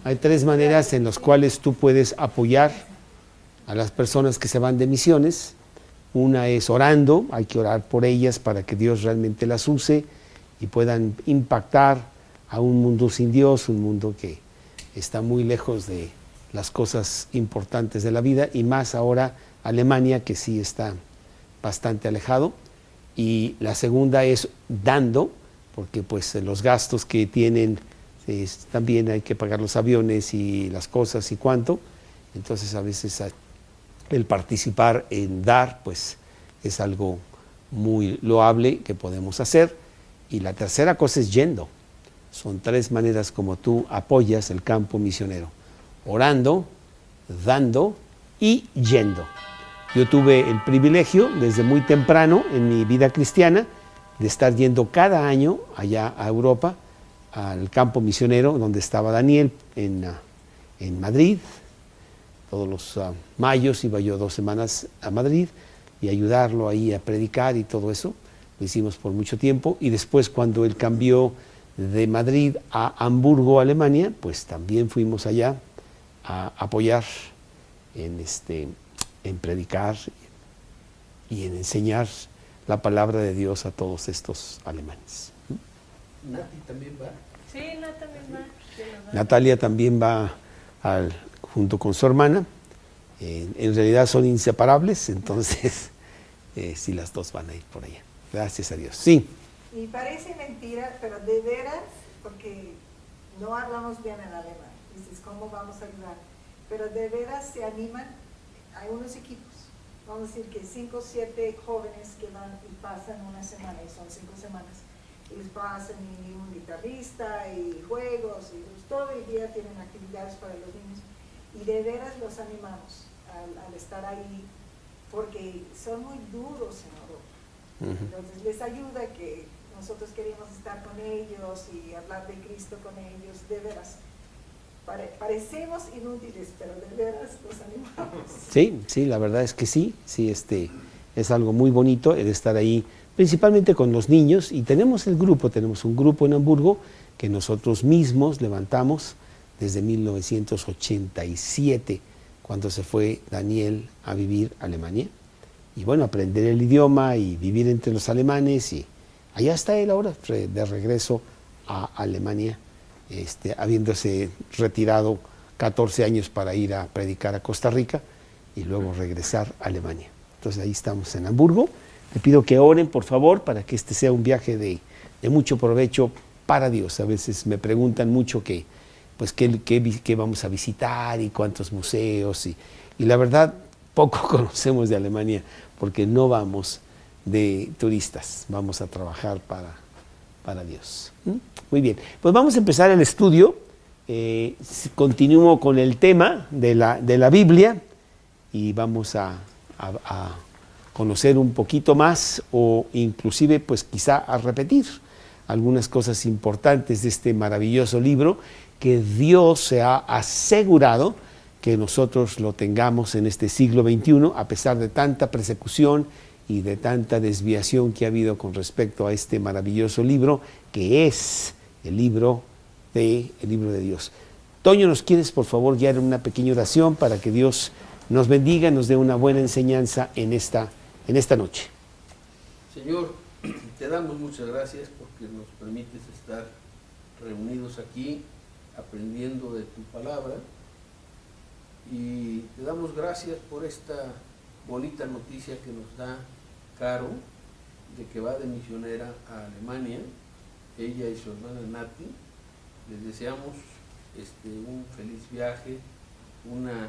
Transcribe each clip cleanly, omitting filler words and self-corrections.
Hay tres maneras en las cuales tú puedes apoyar a las personas que se van de misiones. Una es orando, hay que orar por ellas para que Dios realmente las use y puedan impactar a un mundo sin Dios, un mundo que está muy lejos de las cosas importantes de la vida, y más ahora Alemania, que sí está bastante alejado. Y la segunda es dando, porque pues los gastos que tienen, también hay que pagar los aviones y las cosas y cuánto. Entonces a veces el participar en dar pues es algo muy loable que podemos hacer. Y la tercera cosa es yendo. Son tres maneras como tú apoyas el campo misionero: orando, dando y yendo. Yo tuve el privilegio desde muy temprano en mi vida cristiana de estar yendo cada año allá a Europa, al campo misionero donde estaba Daniel en Madrid. Todos los mayos iba yo 2 semanas a Madrid y ayudarlo ahí a predicar y todo eso. Lo hicimos por mucho tiempo, y después cuando él cambió de Madrid a Hamburgo, Alemania, pues también fuimos allá a apoyar en predicar y en enseñar la palabra de Dios a todos estos alemanes. ¿Nati también va? Sí, Natalia también va. Sí, Natalia también va junto con su hermana. En realidad son inseparables, entonces sí, las dos van a ir por allá. Gracias a Dios. Sí. Y parece mentira, pero de veras, porque no hablamos bien en alemán. Dices, ¿cómo vamos a ayudar? Pero de veras se animan. Hay unos equipos, vamos a decir que 5 o 7 jóvenes que van y pasan una semana, y son 5 semanas, y les pasan y un guitarrista y juegos, y pues, todo el día tienen actividades para los niños, y de veras los animamos al estar ahí, porque son muy duros en Europa. Entonces les ayuda que nosotros queríamos estar con ellos y hablar de Cristo con ellos, de veras. Parecemos inútiles, pero de veras los animamos. Sí, la verdad es que sí, es algo muy bonito el estar ahí, principalmente con los niños, y tenemos un grupo en Hamburgo que nosotros mismos levantamos desde 1987, cuando se fue Daniel a vivir a Alemania, y bueno, aprender el idioma y vivir entre los alemanes, y allá está él ahora, de regreso a Alemania, habiéndose retirado 14 años para ir a predicar a Costa Rica y luego regresar a Alemania. Entonces ahí estamos en Hamburgo. Le pido que oren, por favor, para que este sea un viaje de mucho provecho para Dios. A veces me preguntan mucho qué vamos a visitar y cuántos museos, y la verdad poco conocemos de Alemania porque no vamos de turistas, vamos a trabajar para Dios. Muy bien, pues vamos a empezar el estudio. Continúo con el tema de la Biblia y vamos a conocer un poquito más, o inclusive pues quizá a repetir algunas cosas importantes de este maravilloso libro que Dios se ha asegurado que nosotros lo tengamos en este siglo XXI, a pesar de tanta persecución y de tanta desviación que ha habido con respecto a este maravilloso libro, que es el libro de Dios. Toño, ¿nos quieres por favor guiar en una pequeña oración para que Dios nos bendiga y nos dé una buena enseñanza en esta noche? Señor, te damos muchas gracias porque nos permites estar reunidos aquí aprendiendo de tu palabra, y te damos gracias por esta bonita noticia que nos da Caro, de que va de misionera a Alemania, ella y su hermana Nati. Les deseamos un feliz viaje, una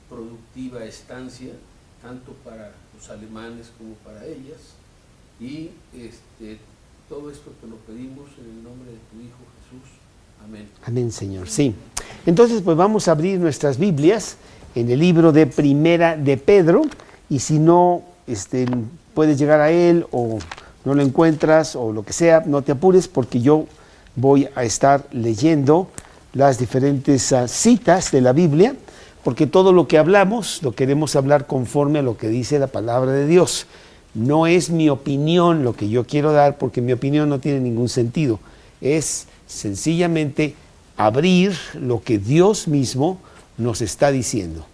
productiva estancia, tanto para los alemanes como para ellas, y todo esto te lo pedimos en el nombre de tu Hijo Jesús. Amén. Amén, Señor. Sí. Entonces, pues vamos a abrir nuestras Biblias en el libro de Primera de Pedro, y si no puedes llegar a él o no lo encuentras o lo que sea, no te apures, porque yo voy a estar leyendo las diferentes citas de la Biblia, porque todo lo que hablamos lo queremos hablar conforme a lo que dice la palabra de Dios. No es mi opinión lo que yo quiero dar, porque mi opinión no tiene ningún sentido. Es sencillamente abrir lo que Dios mismo nos está diciendo.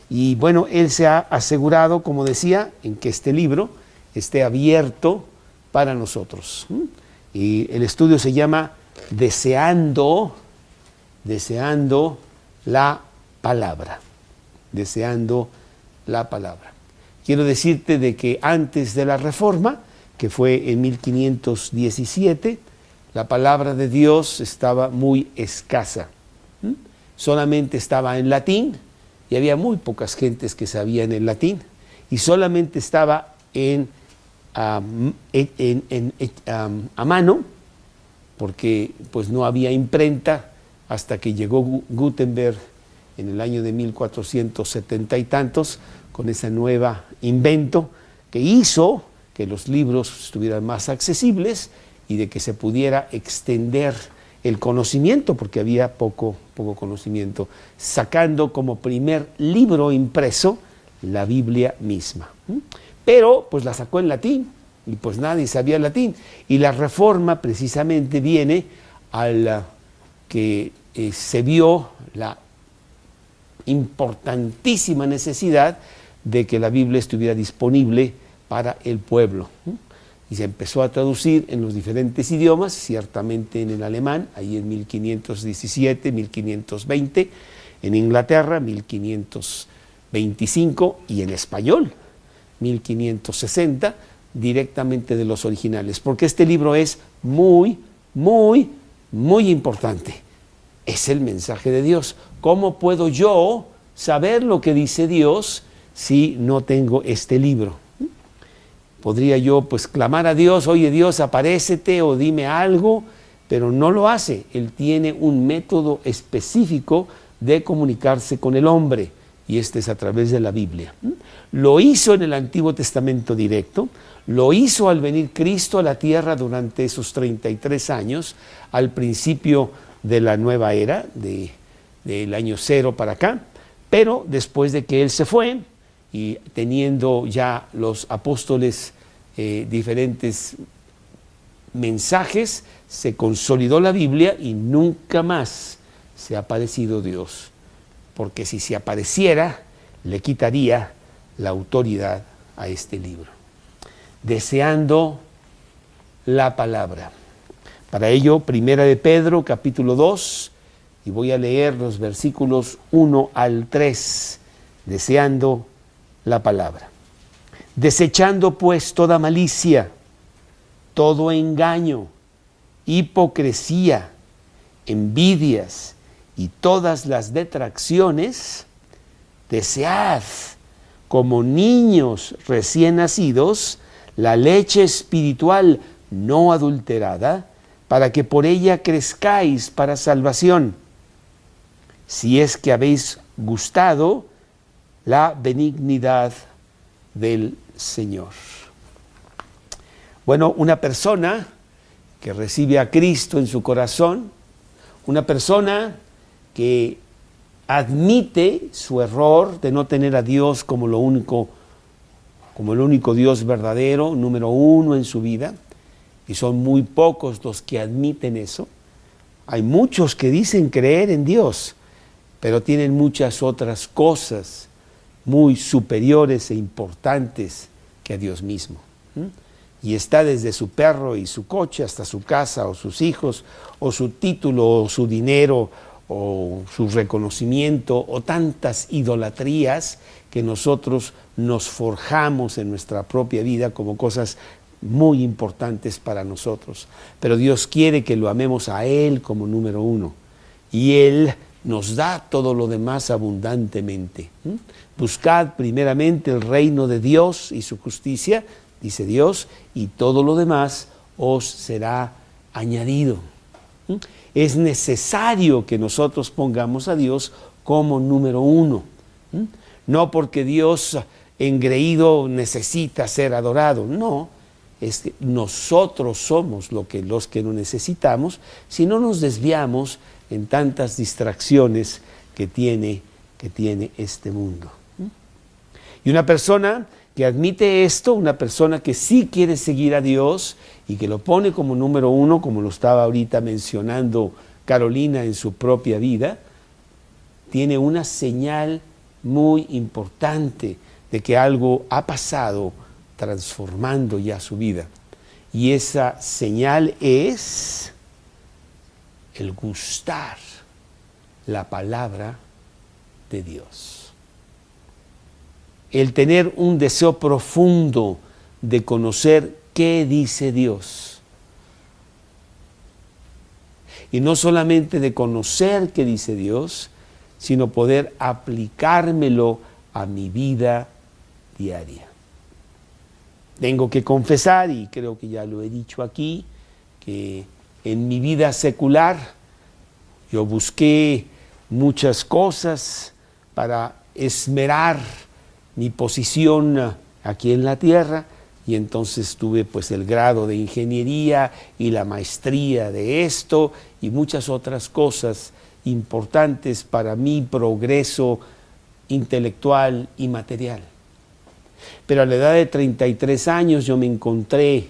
Y bueno, él se ha asegurado, como decía, en que este libro esté abierto para nosotros. Y el estudio se llama Deseando la palabra. Deseando la palabra. Quiero decirte de que antes de la Reforma, que fue en 1517, la palabra de Dios estaba muy escasa. Solamente estaba en latín y había muy pocas gentes que sabían el latín, y solamente estaba a mano, porque pues no había imprenta hasta que llegó Gutenberg en el año de 1470 y tantos, con ese nuevo invento que hizo que los libros estuvieran más accesibles y de que se pudiera extender el conocimiento, porque había poco conocimiento, sacando como primer libro impreso la Biblia misma. Pero pues la sacó en latín, y pues nadie sabía latín. Y la Reforma precisamente viene a la que se vio la importantísima necesidad de que la Biblia estuviera disponible para el pueblo. Y se empezó a traducir en los diferentes idiomas, ciertamente en el alemán, ahí en 1517, 1520, en Inglaterra, 1525, y en español, 1560, directamente de los originales, porque este libro es muy importante. Es el mensaje de Dios. ¿Cómo puedo yo saber lo que dice Dios si no tengo este libro? Podría yo pues clamar a Dios, oye Dios, aparécete o dime algo, pero no lo hace. Él tiene un método específico de comunicarse con el hombre, y este es a través de la Biblia. Lo hizo en el Antiguo Testamento directo, lo hizo al venir Cristo a la tierra durante esos 33 años, al principio de la nueva era, del año 0 para acá, pero después de que Él se fue, y teniendo ya los apóstoles diferentes mensajes, se consolidó la Biblia y nunca más se ha aparecido Dios, porque si se apareciera, le quitaría la autoridad a este libro. Deseando la palabra. Para ello, Primera de Pedro, capítulo 2, y voy a leer los versículos 1 al 3, deseando la palabra. Desechando pues toda malicia, todo engaño, hipocresía, envidias y todas las detracciones, desead como niños recién nacidos la leche espiritual no adulterada, para que por ella crezcáis para salvación, si es que habéis gustado la benignidad del Señor. Bueno, una persona que recibe a Cristo en su corazón, una persona que admite su error de no tener a Dios como el único Dios verdadero, número uno en su vida, y son muy pocos los que admiten eso. Hay muchos que dicen creer en Dios, pero tienen muchas otras cosas muy superiores e importantes que a Dios mismo. Y está desde su perro y su coche hasta su casa o sus hijos o su título o su dinero o su reconocimiento o tantas idolatrías que nosotros nos forjamos en nuestra propia vida como cosas muy importantes para nosotros. Pero Dios quiere que lo amemos a Él como número uno, y Él nos da todo lo demás abundantemente. Buscad primeramente el reino de Dios y su justicia, dice Dios, y todo lo demás os será añadido. Es necesario que nosotros pongamos a Dios como número uno. No porque Dios engreído necesita ser adorado, no. Es que nosotros somos los que no necesitamos, si no nos desviamos en tantas distracciones que tiene este mundo. Y una persona que admite esto, una persona que sí quiere seguir a Dios y que lo pone como número uno, como lo estaba ahorita mencionando Carolina en su propia vida, tiene una señal muy importante de que algo ha pasado transformando ya su vida. Y esa señal es el gustar la palabra de Dios. El tener un deseo profundo de conocer qué dice Dios. Y no solamente de conocer qué dice Dios, sino poder aplicármelo a mi vida diaria. Tengo que confesar, y creo que ya lo he dicho aquí, que en mi vida secular yo busqué muchas cosas para esmerar mi posición aquí en la tierra, y entonces tuve pues el grado de ingeniería y la maestría de esto y muchas otras cosas importantes para mi progreso intelectual y material. Pero a la edad de 33 años yo me encontré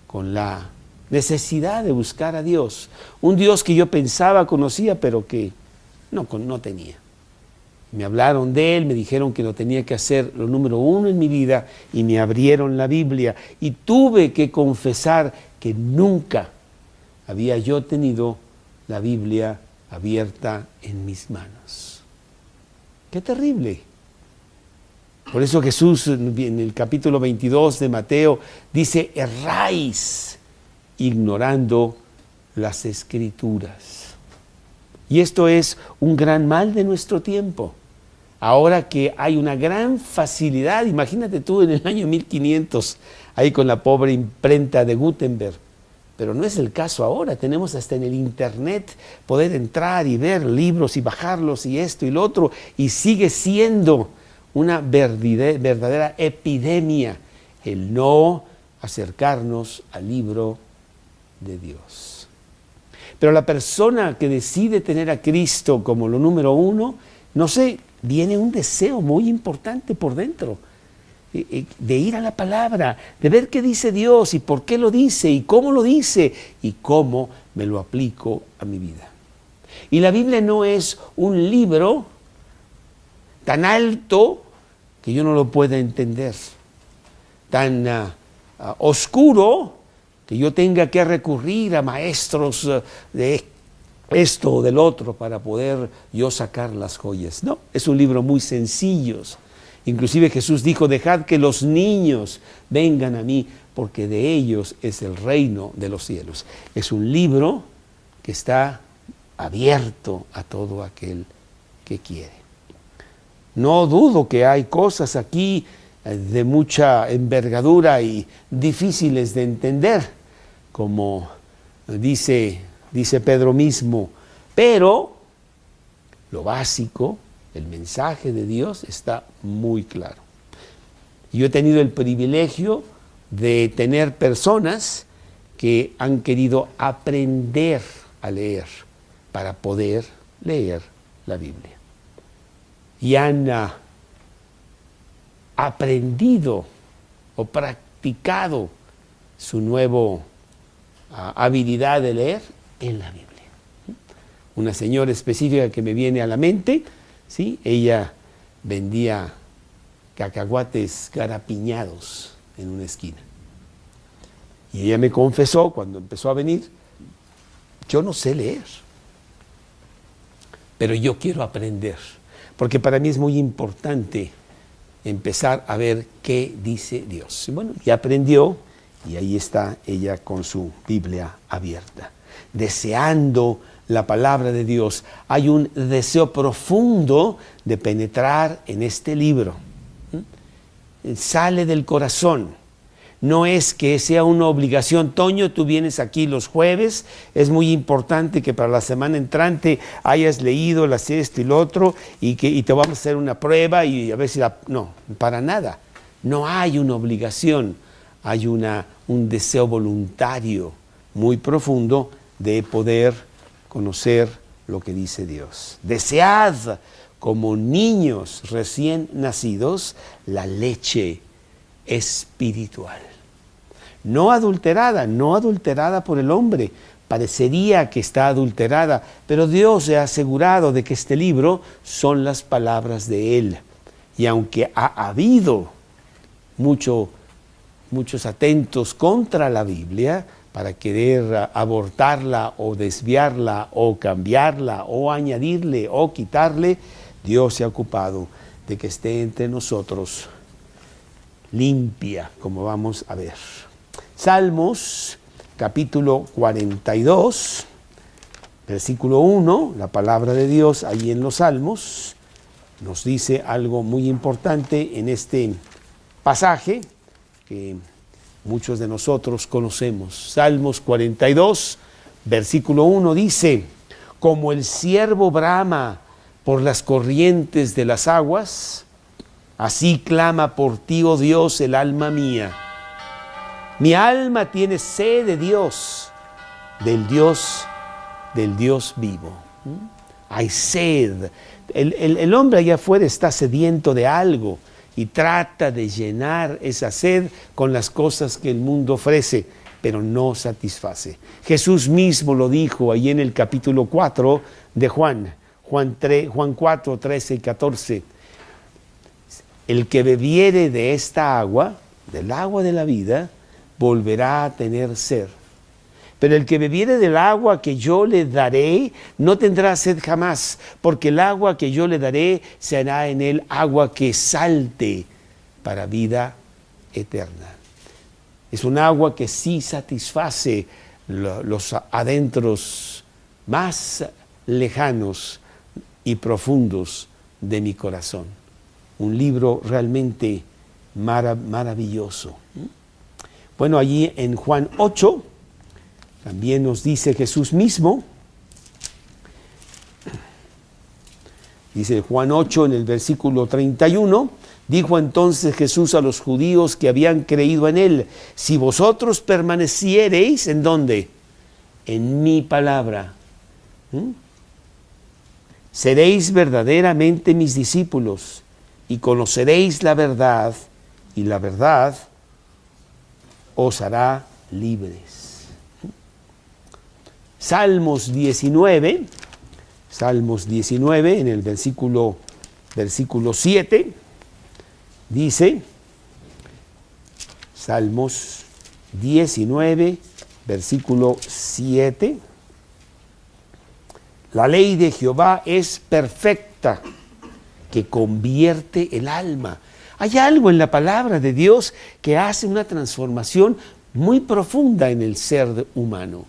con la necesidad de buscar a Dios, un Dios que yo pensaba conocía, pero que no tenía. Me hablaron de Él, me dijeron que lo tenía que hacer lo número uno en mi vida, y me abrieron la Biblia, y tuve que confesar que nunca había yo tenido la Biblia abierta en mis manos. ¡Qué terrible! Por eso Jesús en el capítulo 22 de Mateo dice: erráis ignorando las Escrituras. Y esto es un gran mal de nuestro tiempo. Ahora que hay una gran facilidad, imagínate tú en el año 1500, ahí con la pobre imprenta de Gutenberg. Pero no es el caso ahora, tenemos hasta en el internet poder entrar y ver libros y bajarlos y esto y lo otro, y sigue siendo una verdadera epidemia el no acercarnos al libro de Dios. Pero la persona que decide tener a Cristo como lo número uno, no sé, viene un deseo muy importante por dentro, de ir a la palabra, de ver qué dice Dios y por qué lo dice y cómo lo dice y cómo me lo aplico a mi vida. Y la Biblia no es un libro tan alto que yo no lo pueda entender, tan oscuro que yo tenga que recurrir a maestros de esto o del otro para poder yo sacar las joyas. No, es un libro muy sencillo. Inclusive Jesús dijo: dejad que los niños vengan a mí, porque de ellos es el reino de los cielos. Es un libro que está abierto a todo aquel que quiere. No dudo que hay cosas aquí de mucha envergadura y difíciles de entender, como dice Pedro mismo, pero lo básico, el mensaje de Dios está muy claro. Yo he tenido el privilegio de tener personas que han querido aprender a leer para poder leer la Biblia. Y han aprendido o practicado su nueva habilidad de leer en la Biblia. Una señora específica que me viene a la mente, ¿sí? Ella vendía cacahuates garapiñados en una esquina. Y ella me confesó cuando empezó a venir: yo no sé leer, pero yo quiero aprender, porque para mí es muy importante empezar a ver qué dice Dios. Y bueno, ya aprendió, y ahí está ella con su Biblia abierta, deseando la palabra de Dios. Hay un deseo profundo de penetrar en este libro. Sale del corazón. No es que sea una obligación: Toño, tú vienes aquí los jueves, es muy importante que para la semana entrante hayas leído esto y lo otro, y te vamos a hacer una prueba y a ver si No, para nada. No hay una obligación, hay un deseo voluntario muy profundo de poder conocer lo que dice Dios. Desead como niños recién nacidos la leche espiritual, no adulterada por el hombre, parecería que está adulterada, pero Dios se ha asegurado de que este libro son las palabras de Él. Y aunque ha habido muchos atentos contra la Biblia para querer abortarla o desviarla o cambiarla o añadirle o quitarle, Dios se ha ocupado de que esté entre nosotros limpia, como vamos a ver. Salmos capítulo 42, versículo 1, la palabra de Dios ahí en los Salmos nos dice algo muy importante en este pasaje que muchos de nosotros conocemos. Salmos 42, versículo 1 dice: como el ciervo brama por las corrientes de las aguas, así clama por ti, oh Dios, el alma mía. Mi alma tiene sed de Dios, del Dios vivo. Hay sed. El hombre allá afuera está sediento de algo y trata de llenar esa sed con las cosas que el mundo ofrece, pero no satisface. Jesús mismo lo dijo ahí en el capítulo 4 de Juan 4, 13 y 14. El que bebiere de esta agua, del agua de la vida, volverá a tener sed. Pero el que bebiere del agua que yo le daré, no tendrá sed jamás, porque el agua que yo le daré será en él agua que salte para vida eterna. Es un agua que sí satisface los adentros más lejanos y profundos de mi corazón. Un libro realmente maravilloso. Bueno, allí en Juan 8, también nos dice Jesús mismo, dice Juan 8 en el versículo 31, dijo entonces Jesús a los judíos que habían creído en él: si vosotros permaneciereis, ¿en dónde? En mi palabra. Seréis verdaderamente mis discípulos y conoceréis la verdad, y la verdad os hará libres. Salmos 19 en el versículo 7 dice, Salmos 19, versículo 7, la ley de Jehová es perfecta, que convierte el alma. Hay algo en la palabra de Dios que hace una transformación muy profunda en el ser humano.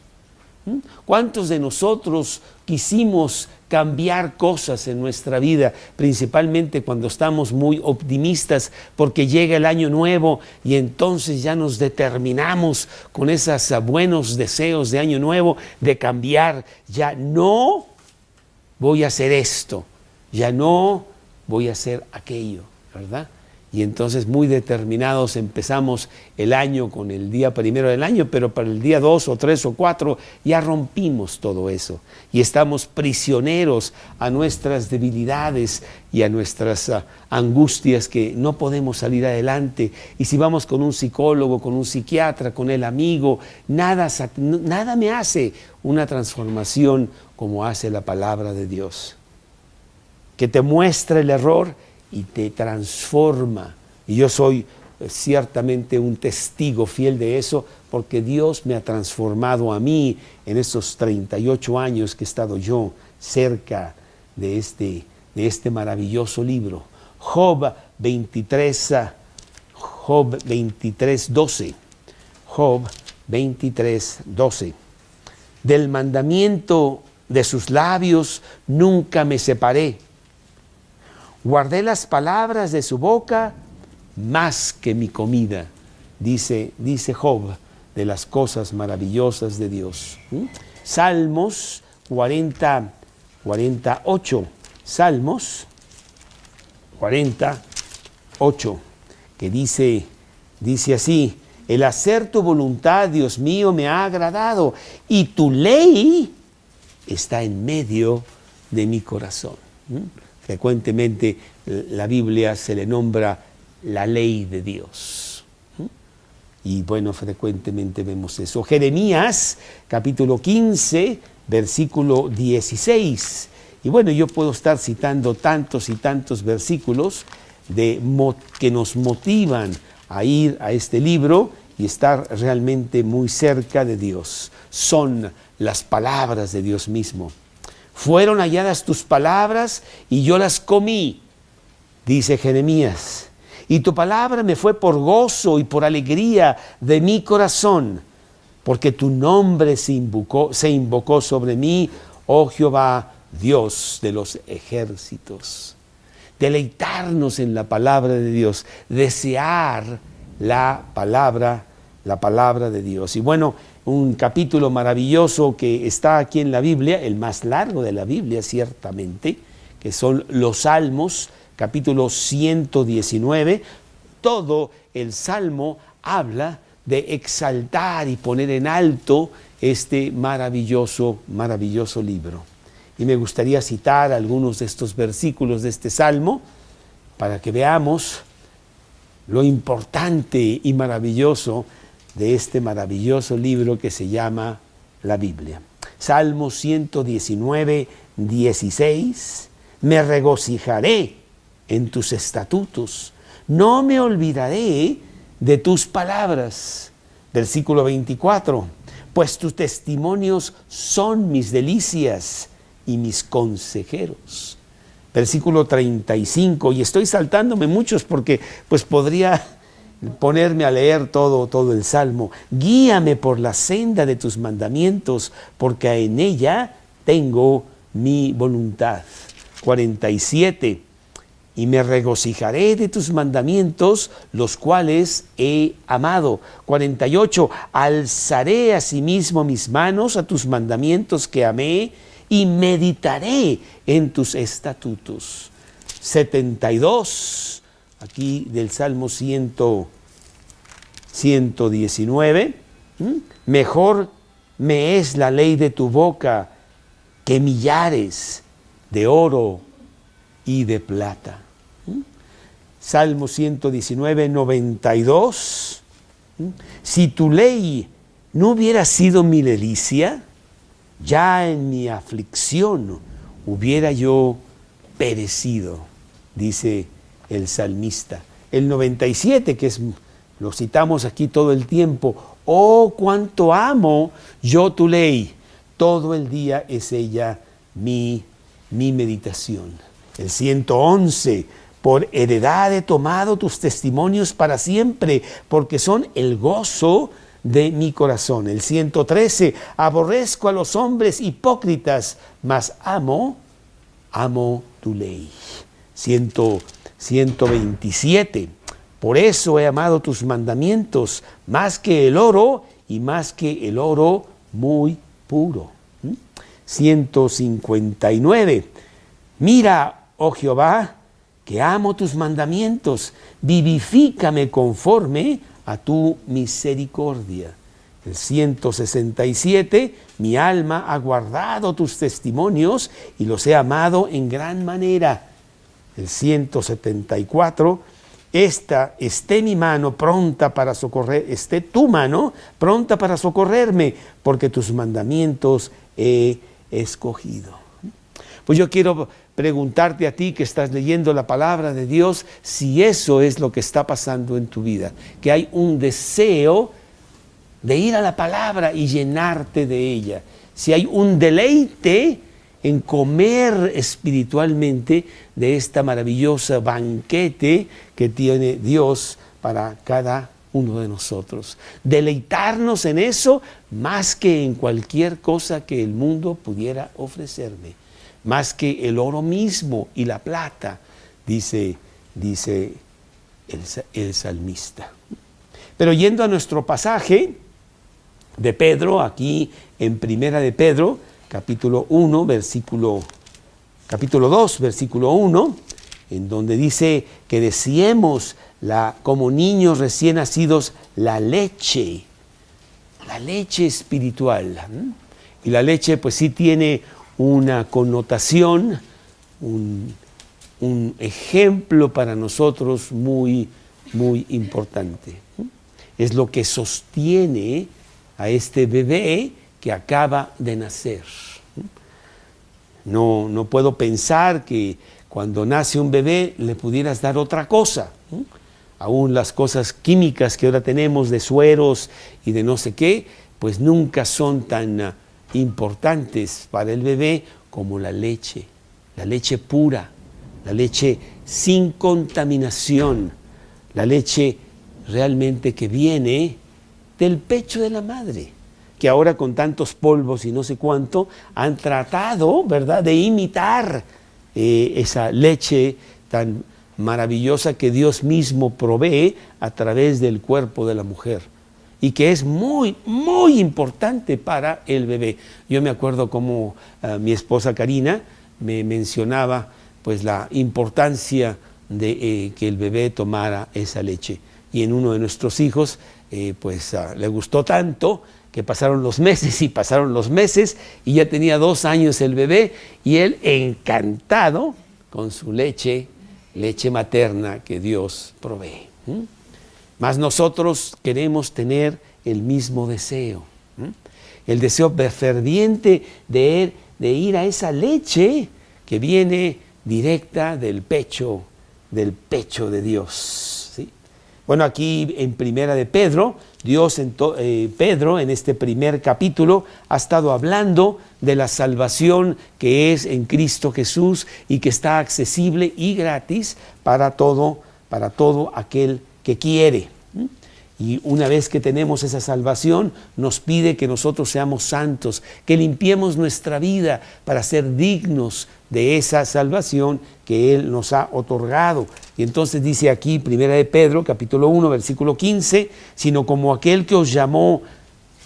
¿Cuántos de nosotros quisimos cambiar cosas en nuestra vida, principalmente cuando estamos muy optimistas porque llega el año nuevo y entonces ya nos determinamos con esos buenos deseos de año nuevo de cambiar? Ya no voy a hacer esto, ya no voy a hacer aquello, ¿verdad? Y entonces muy determinados empezamos el año con el día primero del año, pero para el día 2 o 3 o 4 ya rompimos todo eso y estamos prisioneros a nuestras debilidades y a nuestras angustias que no podemos salir adelante. Y si vamos con un psicólogo, con un psiquiatra, con el amigo, nada me hace una transformación como hace la palabra de Dios, que te muestra el error y te transforma. Y yo soy ciertamente un testigo fiel de eso, porque Dios me ha transformado a mí en estos 38 años que he estado yo cerca de este maravilloso libro. Job 23, 12. Job 23, 12. Del mandamiento de sus labios nunca me separé. Guardé las palabras de su boca más que mi comida, dice Job, de las cosas maravillosas de Dios. Salmos 48, Salmos 48, que dice así: el hacer tu voluntad, Dios mío, me ha agradado, y tu ley está en medio de mi corazón. Frecuentemente la Biblia se le nombra la ley de Dios. Y bueno, frecuentemente vemos eso. Jeremías, capítulo 15, versículo 16. Y bueno, yo puedo estar citando tantos y tantos versículos que nos motivan a ir a este libro y estar realmente muy cerca de Dios. Son las palabras de Dios mismo. Fueron halladas tus palabras y yo las comí, dice Jeremías. Y tu palabra me fue por gozo y por alegría de mi corazón, porque tu nombre se invocó sobre mí, oh Jehová, Dios de los ejércitos. Deleitarnos en la palabra de Dios, desear la palabra de Dios. Y bueno, un capítulo maravilloso que está aquí en la Biblia, el más largo de la Biblia ciertamente, que son los Salmos, capítulo 119. Todo el Salmo habla de exaltar y poner en alto este maravilloso libro. Y me gustaría citar algunos de estos versículos de este Salmo para que veamos lo importante y maravilloso de este maravilloso libro que se llama la Biblia. Salmo 119, 16. Me regocijaré en tus estatutos, no me olvidaré de tus palabras. Versículo 24. Pues tus testimonios son mis delicias y mis consejeros. Versículo 35, y estoy saltándome muchos porque pues podría ponerme a leer todo el Salmo. Guíame por la senda de tus mandamientos, porque en ella tengo mi voluntad. 47, y me regocijaré de tus mandamientos, los cuales he amado. 48, alzaré asimismo mis manos a tus mandamientos que amé, y meditaré en tus estatutos. 72, aquí del Salmo 119, mejor me es la ley de tu boca que millares de oro y de plata. Salmo 119, 92, si tu ley no hubiera sido mi delicia, ya en mi aflicción hubiera yo perecido, dice el salmista. El 97, que lo citamos aquí todo el tiempo, oh, cuánto amo yo tu ley, todo el día es ella mi meditación. El 111, por heredad he tomado tus testimonios para siempre, porque son el gozo de mi corazón. El 113, aborrezco a los hombres hipócritas, mas amo tu ley. 127, por eso he amado tus mandamientos, más que el oro y más que el oro muy puro. 159, mira, oh Jehová, que amo tus mandamientos, vivifícame conforme a tu misericordia. El 167, mi alma ha guardado tus testimonios y los he amado en gran manera. El 174, esté mi mano pronta para socorrer, esté tu mano pronta para socorrerme, porque tus mandamientos he escogido. Pues yo quiero preguntarte a ti que estás leyendo la palabra de Dios, si eso es lo que está pasando en tu vida, que hay un deseo de ir a la palabra y llenarte de ella, si hay un deleite en comer espiritualmente de esta maravillosa banquete que tiene Dios para cada uno de nosotros. Deleitarnos en eso más que en cualquier cosa que el mundo pudiera ofrecerme, más que el oro mismo y la plata, dice el salmista. Pero yendo a nuestro pasaje de Pedro, aquí en Primera de Pedro, capítulo 2, versículo 1, en donde dice que deseemos como niños recién nacidos la leche espiritual. Y la leche pues sí tiene una connotación, un ejemplo para nosotros muy, muy importante. es lo que sostiene a este bebé que acaba de nacer. No puedo pensar que cuando nace un bebé le pudieras dar otra cosa. Aún las cosas químicas que ahora tenemos de sueros y de no sé qué, pues nunca son tan importantes para el bebé como la leche pura, la leche sin contaminación, la leche realmente que viene del pecho de la madre, que ahora con tantos polvos y no sé cuánto han tratado, ¿verdad?, de imitar esa leche tan maravillosa que Dios mismo provee a través del cuerpo de la mujer y que es muy, muy importante para el bebé. Yo me acuerdo como mi esposa Karina me mencionaba pues la importancia de que el bebé tomara esa leche, y en uno de nuestros hijos le gustó tanto que pasaron los meses y ya tenía 2 años el bebé y él encantado con su leche materna que Dios provee. Mas nosotros queremos tener el mismo deseo, el deseo ferviente de ir a esa leche que viene directa del pecho de Dios, ¿sí? Bueno, aquí en Primera de Pedro, Pedro en este primer capítulo ha estado hablando de la salvación que es en Cristo Jesús y que está accesible y gratis para todo aquel que quiere. Y una vez que tenemos esa salvación, nos pide que nosotros seamos santos, que limpiemos nuestra vida para ser dignos de esa salvación que Él nos ha otorgado. Y entonces dice aquí, Primera de Pedro, capítulo 1, versículo 15, sino como aquel que os llamó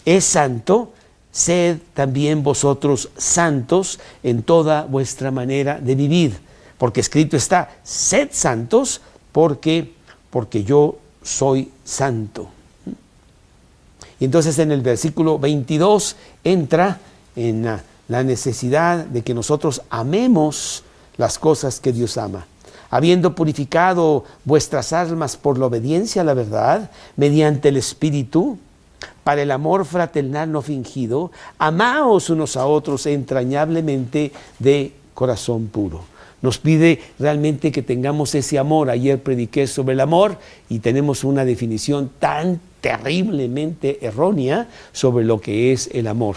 es santo, sed también vosotros santos en toda vuestra manera de vivir. Porque escrito está, sed santos porque yo soy santo. Y entonces en el versículo 22 entra en la necesidad de que nosotros amemos las cosas que Dios ama. Habiendo purificado vuestras almas por la obediencia a la verdad, mediante el Espíritu, para el amor fraternal no fingido, amaos unos a otros entrañablemente de corazón puro. Nos pide realmente que tengamos ese amor. Ayer prediqué sobre el amor y tenemos una definición tan terriblemente errónea sobre lo que es el amor.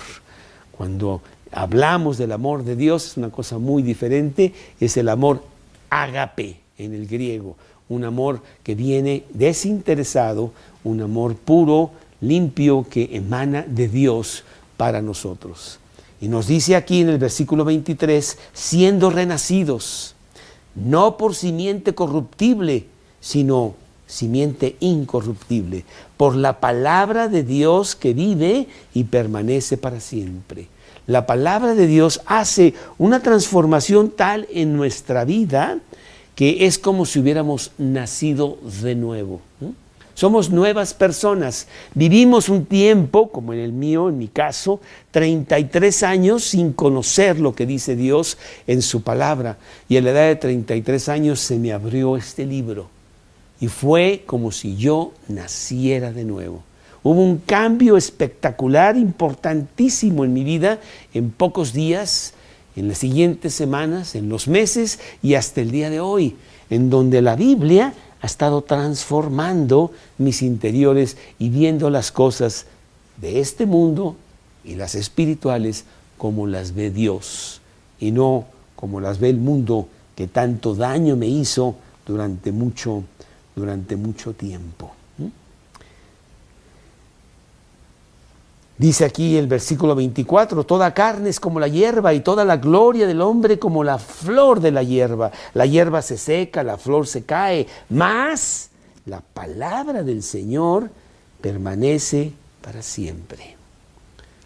Cuando hablamos del amor de Dios es una cosa muy diferente, es el amor ágape en el griego, un amor que viene desinteresado, un amor puro, limpio, que emana de Dios para nosotros. Y nos dice aquí en el versículo 23, siendo renacidos, no por simiente corruptible, sino simiente incorruptible, por la palabra de Dios que vive y permanece para siempre. La palabra de Dios hace una transformación tal en nuestra vida que es como si hubiéramos nacido de nuevo. Somos nuevas personas. Vivimos un tiempo, como en el mío, en mi caso, 33 años sin conocer lo que dice Dios en su palabra. Y a la edad de 33 años se me abrió este libro. Y fue como si yo naciera de nuevo. Hubo un cambio espectacular, importantísimo en mi vida, en pocos días, en las siguientes semanas, en los meses y hasta el día de hoy, en donde la Biblia ha estado transformando mis interiores y viendo las cosas de este mundo y las espirituales como las ve Dios y no como las ve el mundo que tanto daño me hizo durante mucho tiempo. Dice aquí el versículo 24, toda carne es como la hierba y toda la gloria del hombre como la flor de la hierba. La hierba se seca, la flor se cae, mas la palabra del Señor permanece para siempre.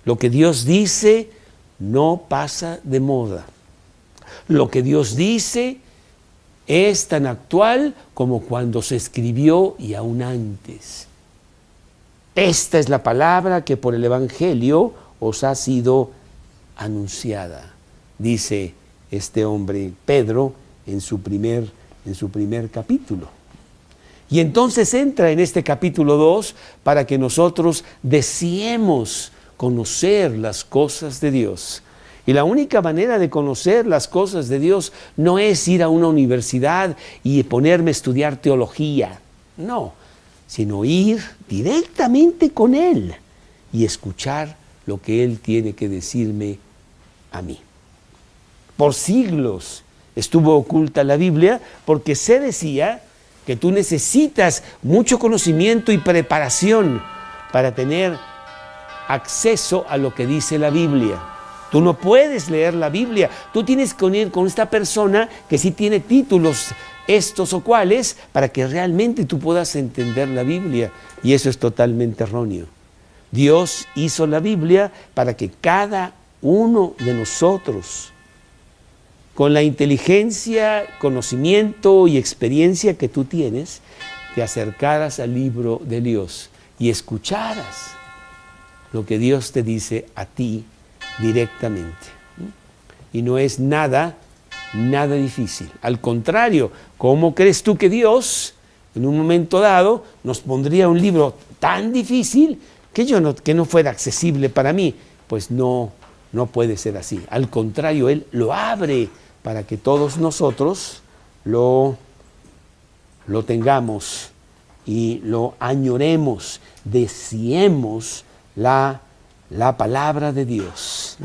Lo que Dios dice no pasa de moda. Lo que Dios dice es tan actual como cuando se escribió y aún antes. Esta es la palabra que por el Evangelio os ha sido anunciada, dice este hombre Pedro en su primer capítulo. Y entonces entra en este capítulo 2 para que nosotros deseemos conocer las cosas de Dios. Y la única manera de conocer las cosas de Dios no es ir a una universidad y ponerme a estudiar teología, no, sino ir directamente con Él y escuchar lo que Él tiene que decirme a mí. Por siglos estuvo oculta la Biblia porque se decía que tú necesitas mucho conocimiento y preparación para tener acceso a lo que dice la Biblia. Tú no puedes leer la Biblia, tú tienes que ir con esta persona que sí tiene títulos estos o cuales para que realmente tú puedas entender la Biblia, y eso es totalmente erróneo. Dios hizo la Biblia para que cada uno de nosotros, con la inteligencia, conocimiento y experiencia que tú tienes, te acercaras al libro de Dios y escucharas lo que Dios te dice a ti directamente. Y no es nada difícil. Al contrario, ¿cómo crees tú que Dios en un momento dado nos pondría un libro tan difícil que no fuera accesible para mí? Pues no puede ser así. Al contrario, Él lo abre para que todos nosotros lo tengamos y lo añoremos, deseemos la palabra de Dios.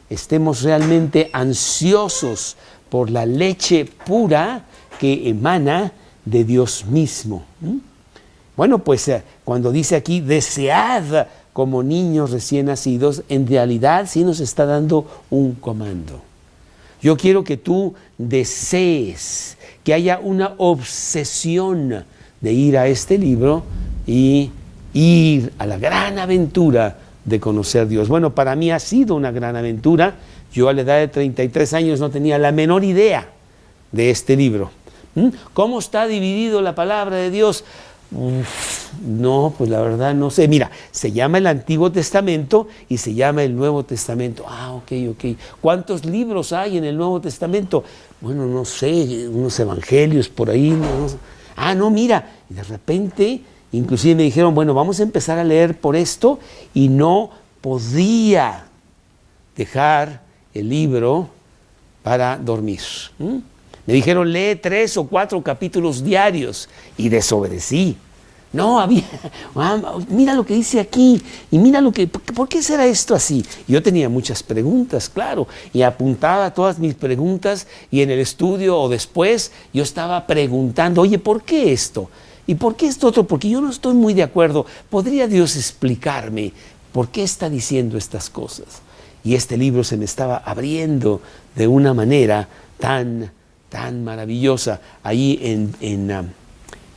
Estemos realmente ansiosos por la leche pura que emana de Dios mismo. Bueno, pues cuando dice aquí, desead como niños recién nacidos, en realidad sí nos está dando un comando. Yo quiero que tú desees, que haya una obsesión de ir a este libro y ir a la gran aventura de conocer a Dios. Bueno, para mí ha sido una gran aventura. Yo a la edad de 33 años no tenía la menor idea de este libro. ¿Cómo está dividido la palabra de Dios? No, pues la verdad no sé. Mira, se llama el Antiguo Testamento y se llama el Nuevo Testamento. Ok. ¿Cuántos libros hay en el Nuevo Testamento? Bueno, no sé, unos evangelios por ahí. No, mira, y de repente, inclusive me dijeron, bueno, vamos a empezar a leer por esto, y no podía dejar el libro para dormir. Me dijeron, lee 3 o 4 capítulos diarios, y desobedecí. No, mira lo que dice aquí, y mira ¿por qué será esto así? Yo tenía muchas preguntas, claro, y apuntaba todas mis preguntas, y en el estudio o después yo estaba preguntando, oye, ¿por qué esto? ¿Y por qué esto otro? Porque yo no estoy muy de acuerdo. ¿Podría Dios explicarme por qué está diciendo estas cosas? Y este libro se me estaba abriendo de una manera tan maravillosa. Ahí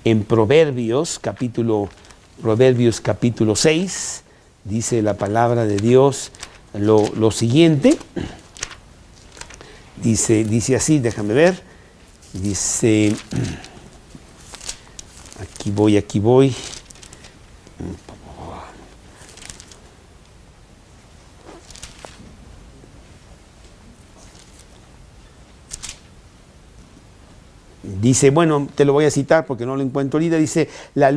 en Proverbios capítulo 6, dice la palabra de Dios lo siguiente. Dice así, déjame ver. Dice, aquí voy. Dice, bueno, te lo voy a citar porque no lo encuentro ahorita. Dice, la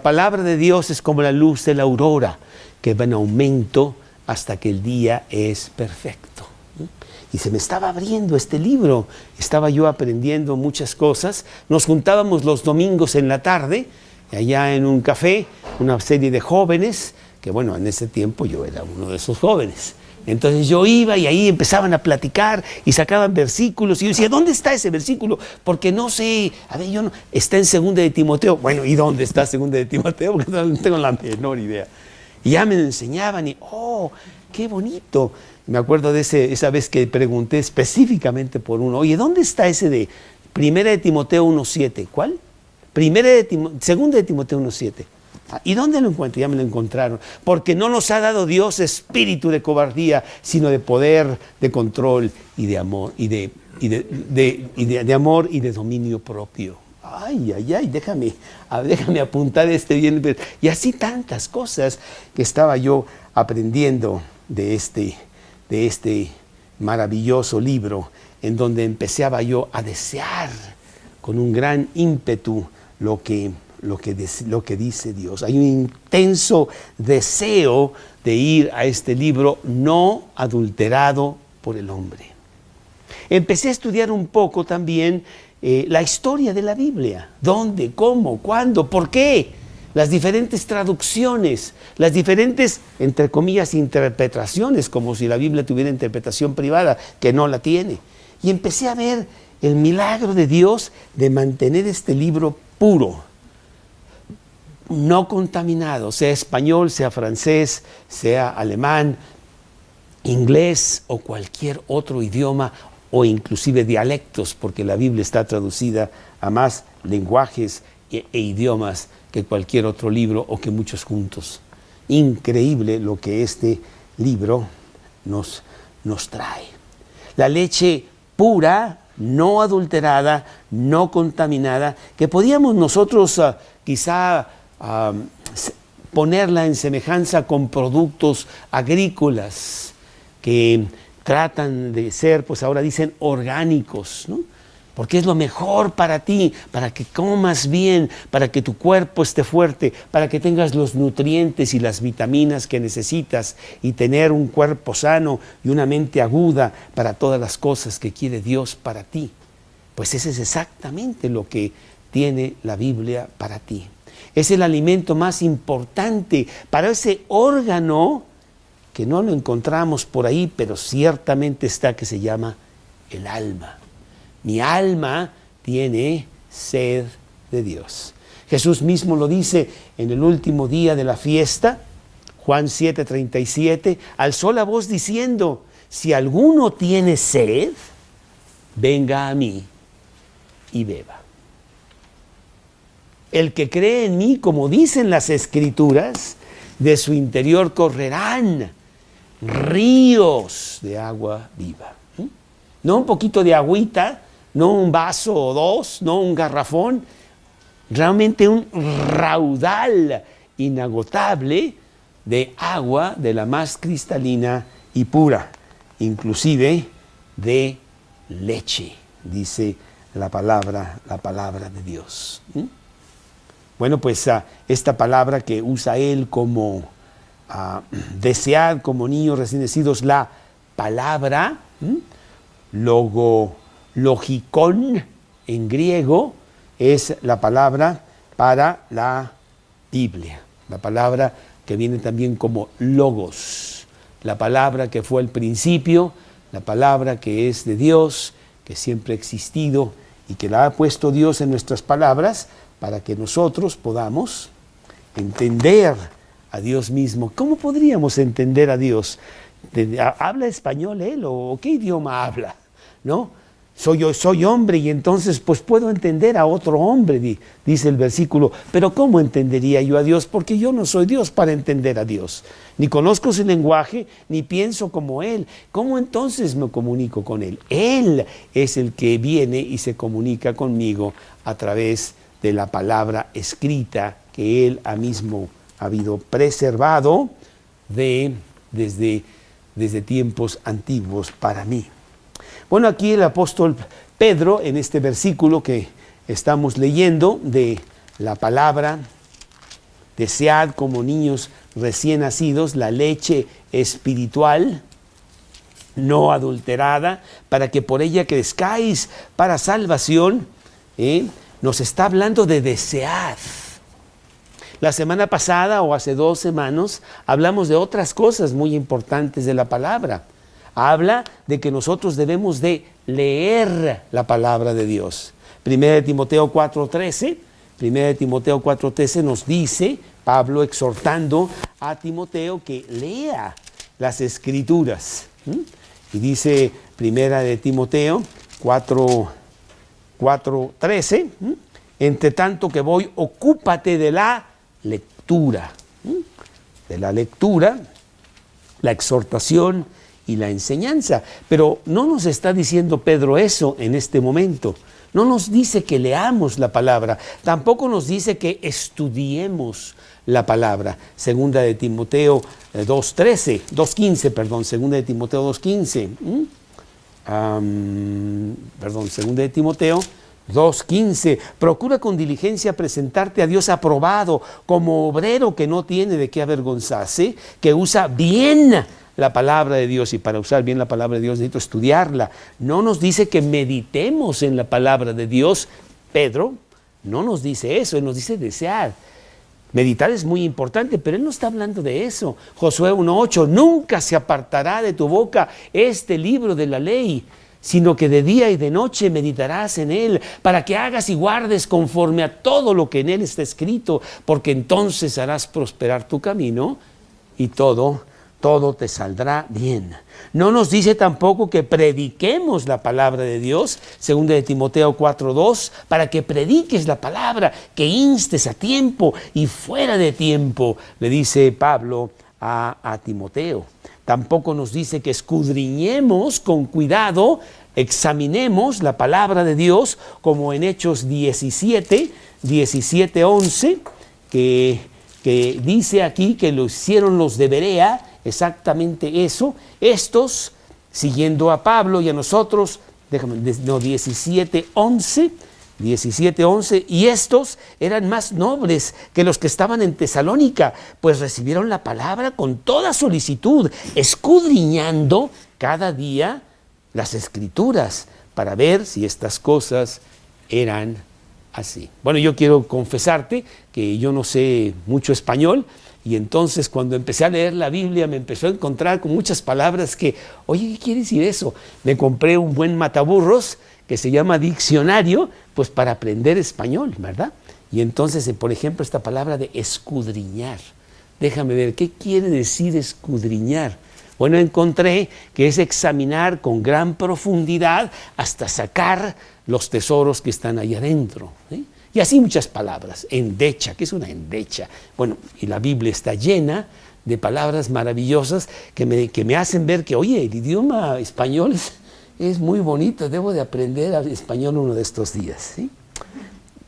palabra de Dios es como la luz de la aurora, que va en aumento hasta que el día es perfecto. Y se me estaba abriendo este libro, estaba yo aprendiendo muchas cosas. Nos juntábamos los domingos en la tarde, allá en un café, una serie de jóvenes, que bueno, en ese tiempo yo era uno de esos jóvenes. Entonces yo iba y ahí empezaban a platicar y sacaban versículos, y yo decía, ¿dónde está ese versículo? Porque no sé, está en 2 de Timoteo. Bueno, ¿y dónde está 2 de Timoteo? Porque no tengo la menor idea. Y ya me lo enseñaban y, qué bonito. Me acuerdo de esa vez que pregunté específicamente por uno, oye, ¿dónde está ese de 1 de Timoteo 1.7? ¿Cuál? 2 de Timoteo 1.7. ¿Y dónde lo encuentro? Ya me lo encontraron. Porque no nos ha dado Dios espíritu de cobardía, sino de poder, de control y de amor, y de amor y de dominio propio. Ay, déjame apuntar bien. Y así tantas cosas que estaba yo aprendiendo de este maravilloso libro, en donde empezaba yo a desear con un gran ímpetu lo que dice Dios. Hay un intenso deseo de ir a este libro no adulterado por el hombre. Empecé a estudiar un poco también la historia de la Biblia. ¿Dónde? ¿Cómo? ¿Cuándo? ¿Por qué? Las diferentes traducciones, las diferentes, entre comillas, interpretaciones, como si la Biblia tuviera interpretación privada, que no la tiene. Y empecé a ver el milagro de Dios de mantener este libro puro, no contaminado, sea español, sea francés, sea alemán, inglés o cualquier otro idioma, o inclusive dialectos, porque la Biblia está traducida a más lenguajes e idiomas que cualquier otro libro o que muchos juntos. Increíble lo que este libro nos trae. La leche pura, no adulterada, no contaminada, que podíamos nosotros quizá ponerla en semejanza con productos agrícolas que tratan de ser, pues ahora dicen orgánicos, ¿no? Porque es lo mejor para ti, para que comas bien, para que tu cuerpo esté fuerte, para que tengas los nutrientes y las vitaminas que necesitas y tener un cuerpo sano y una mente aguda para todas las cosas que quiere Dios para ti. Pues ese es exactamente lo que tiene la Biblia para ti. Es el alimento más importante para ese órgano que no lo encontramos por ahí, pero ciertamente está, que se llama el alma. Mi alma tiene sed de Dios. Jesús mismo lo dice en el último día de la fiesta, Juan 7:37, alzó la voz diciendo: si alguno tiene sed, venga a mí y beba. El que cree en mí, como dicen las Escrituras, de su interior correrán ríos de agua viva. No un poquito de agüita, no un vaso o dos, no un garrafón, realmente un raudal inagotable de agua de la más cristalina y pura, inclusive de leche, dice la palabra de Dios. Bueno, pues esta palabra que usa él como desear como niños recién nacidos, la palabra, logikon en griego, es la palabra para la Biblia, la palabra que viene también como logos, la palabra que fue al principio, la palabra que es de Dios, que siempre ha existido y que la ha puesto Dios en nuestras palabras para que nosotros podamos entender a Dios mismo. ¿Cómo podríamos entender a Dios? ¿Habla español él o qué idioma habla? ¿No? Soy hombre y entonces pues puedo entender a otro hombre, dice el versículo. Pero ¿cómo entendería yo a Dios? Porque yo no soy Dios para entender a Dios. Ni conozco su lenguaje, ni pienso como Él. ¿Cómo entonces me comunico con Él? Él es el que viene y se comunica conmigo a través de la palabra escrita que Él mismo ha habido preservado desde tiempos antiguos para mí. Bueno, aquí el apóstol Pedro, en este versículo que estamos leyendo de la palabra, desead como niños recién nacidos la leche espiritual, no adulterada, para que por ella crezcáis para salvación, nos está hablando de desead. La semana pasada o hace 2 semanas hablamos de otras cosas muy importantes de la palabra. Habla de que nosotros debemos de leer la palabra de Dios. 1 Timoteo 4:13 nos dice, Pablo exhortando a Timoteo que lea las Escrituras. Y dice 1 Timoteo 4:13, entre tanto que voy, ocúpate de la lectura. La exhortación y la enseñanza. Pero no nos está diciendo Pedro eso en este momento. No nos dice que leamos la palabra. Tampoco nos dice que estudiemos la palabra. Segunda de Timoteo 2:15. Segunda de Timoteo 2:15. Segunda de Timoteo 2:15, procura con diligencia presentarte a Dios aprobado, como obrero que no tiene de qué avergonzarse, que usa bien la palabra de Dios. Y para usar bien la palabra de Dios necesito estudiarla. No nos dice que meditemos en la palabra de Dios. Pedro no nos dice eso, él nos dice desear. Meditar es muy importante, pero él no está hablando de eso. Josué 1:8, nunca se apartará de tu boca este libro de la ley, sino que de día y de noche meditarás en él, para que hagas y guardes conforme a todo lo que en él está escrito, porque entonces harás prosperar tu camino y todo te saldrá bien. No nos dice tampoco que prediquemos la palabra de Dios, 2 de Timoteo 4:2, para que prediques la palabra, que instes a tiempo y fuera de tiempo, le dice Pablo a Timoteo. Tampoco nos dice que escudriñemos con cuidado, examinemos la palabra de Dios, como en Hechos 17:11, que dice aquí que lo hicieron los de Berea, exactamente eso. Estos, siguiendo a Pablo y a nosotros, 17:11, y estos eran más nobles que los que estaban en Tesalónica, pues recibieron la palabra con toda solicitud, escudriñando cada día las Escrituras para ver si estas cosas eran así. Bueno, yo quiero confesarte que yo no sé mucho español, y entonces cuando empecé a leer la Biblia me empezó a encontrar con muchas palabras que, oye, ¿qué quiere decir eso? Me compré un buen mataburros que se llama diccionario, pues para aprender español, ¿verdad? Y entonces, por ejemplo, esta palabra de escudriñar. Déjame ver, ¿qué quiere decir escudriñar? Bueno, encontré que es examinar con gran profundidad hasta sacar los tesoros que están ahí adentro, ¿sí? Y así muchas palabras. Endecha, ¿qué es una endecha? Bueno, y la Biblia está llena de palabras maravillosas que me hacen ver que, oye, el idioma español es muy bonito, debo de aprender español uno de estos días, ¿sí?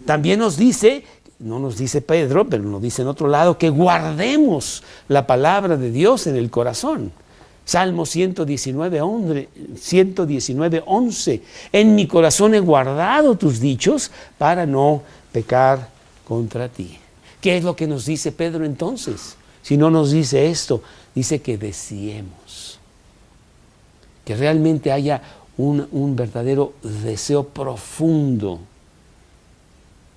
También nos dice, no nos dice Pedro, pero nos dice en otro lado, que guardemos la palabra de Dios en el corazón. Salmo 119:11, en mi corazón he guardado tus dichos para no pecar contra ti. ¿Qué es lo que nos dice Pedro entonces? Si no nos dice esto, dice que deseemos, que realmente haya un verdadero deseo profundo,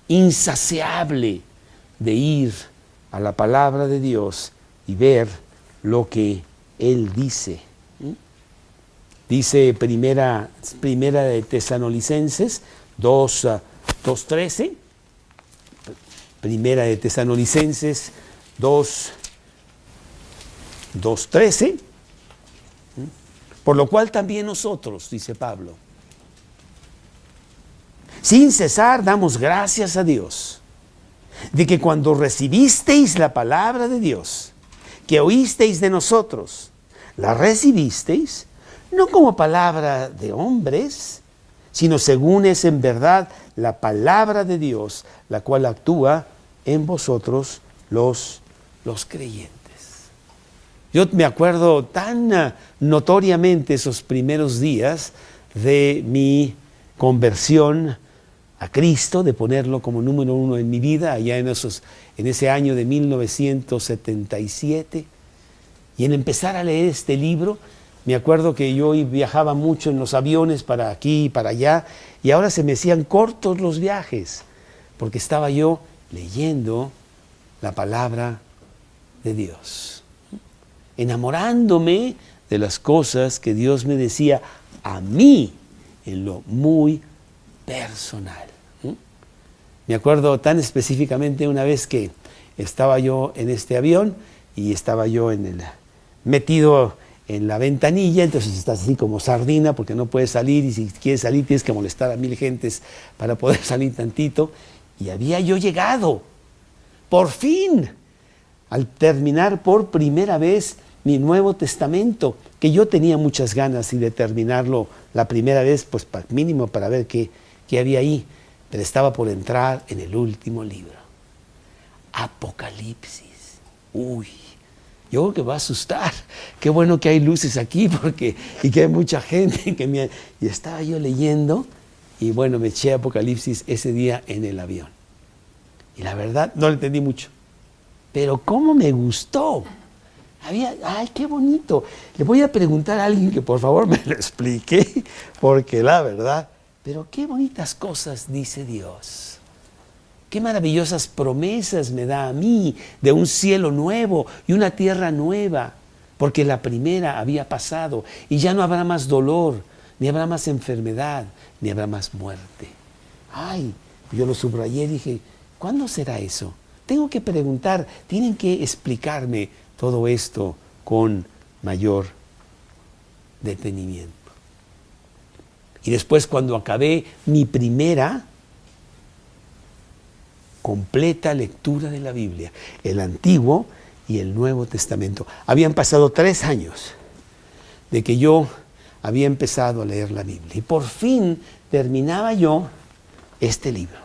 insaciable, de ir a la palabra de Dios y ver lo que Él dice. Dice primera de Tesalonicenses 2:13. Primera de Tesalonicenses 2:13. Por lo cual también nosotros, dice Pablo, sin cesar damos gracias a Dios, de que cuando recibisteis la palabra de Dios, que oísteis de nosotros, la recibisteis, no como palabra de hombres, sino según es en verdad la palabra de Dios, la cual actúa en vosotros los creyentes. Yo me acuerdo tan notoriamente esos primeros días de mi conversión a Cristo, de ponerlo como número uno en mi vida, allá en ese año de 1977, y en empezar a leer este libro. Me acuerdo que yo viajaba mucho en los aviones para aquí y para allá, y ahora se me hacían cortos los viajes, porque estaba yo leyendo la palabra de Dios, enamorándome de las cosas que Dios me decía a mí en lo muy personal. Me acuerdo tan específicamente una vez que estaba yo en este avión y estaba yo metido en la ventanilla, entonces estás así como sardina porque no puedes salir, y si quieres salir tienes que molestar a 1000 gentes para poder salir tantito. Y había yo llegado, por fin, al terminar por primera vez mi Nuevo Testamento, que yo tenía muchas ganas de terminarlo la primera vez, pues mínimo para ver qué había ahí, pero estaba por entrar en el último libro, Apocalipsis. Uy, yo creo que va a asustar. Qué bueno que hay luces aquí y que hay mucha gente y estaba yo leyendo, Y bueno, me eché Apocalipsis ese día en el avión. Y la verdad, no lo entendí mucho. Pero cómo me gustó. Ay, qué bonito. Le voy a preguntar a alguien que por favor me lo explique, porque la verdad, pero qué bonitas cosas dice Dios. Qué maravillosas promesas me da a mí de un cielo nuevo y una tierra nueva, porque la primera había pasado y ya no habrá más dolor, ni habrá más enfermedad, ni habrá más muerte. Ay, yo lo subrayé y dije, ¿cuándo será eso? Tengo que preguntar, tienen que explicarme todo esto con mayor detenimiento. Y después, cuando acabé mi primera completa lectura de la Biblia, el Antiguo y el Nuevo Testamento, habían pasado 3 años de que yo había empezado a leer la Biblia. Y por fin terminaba yo este libro.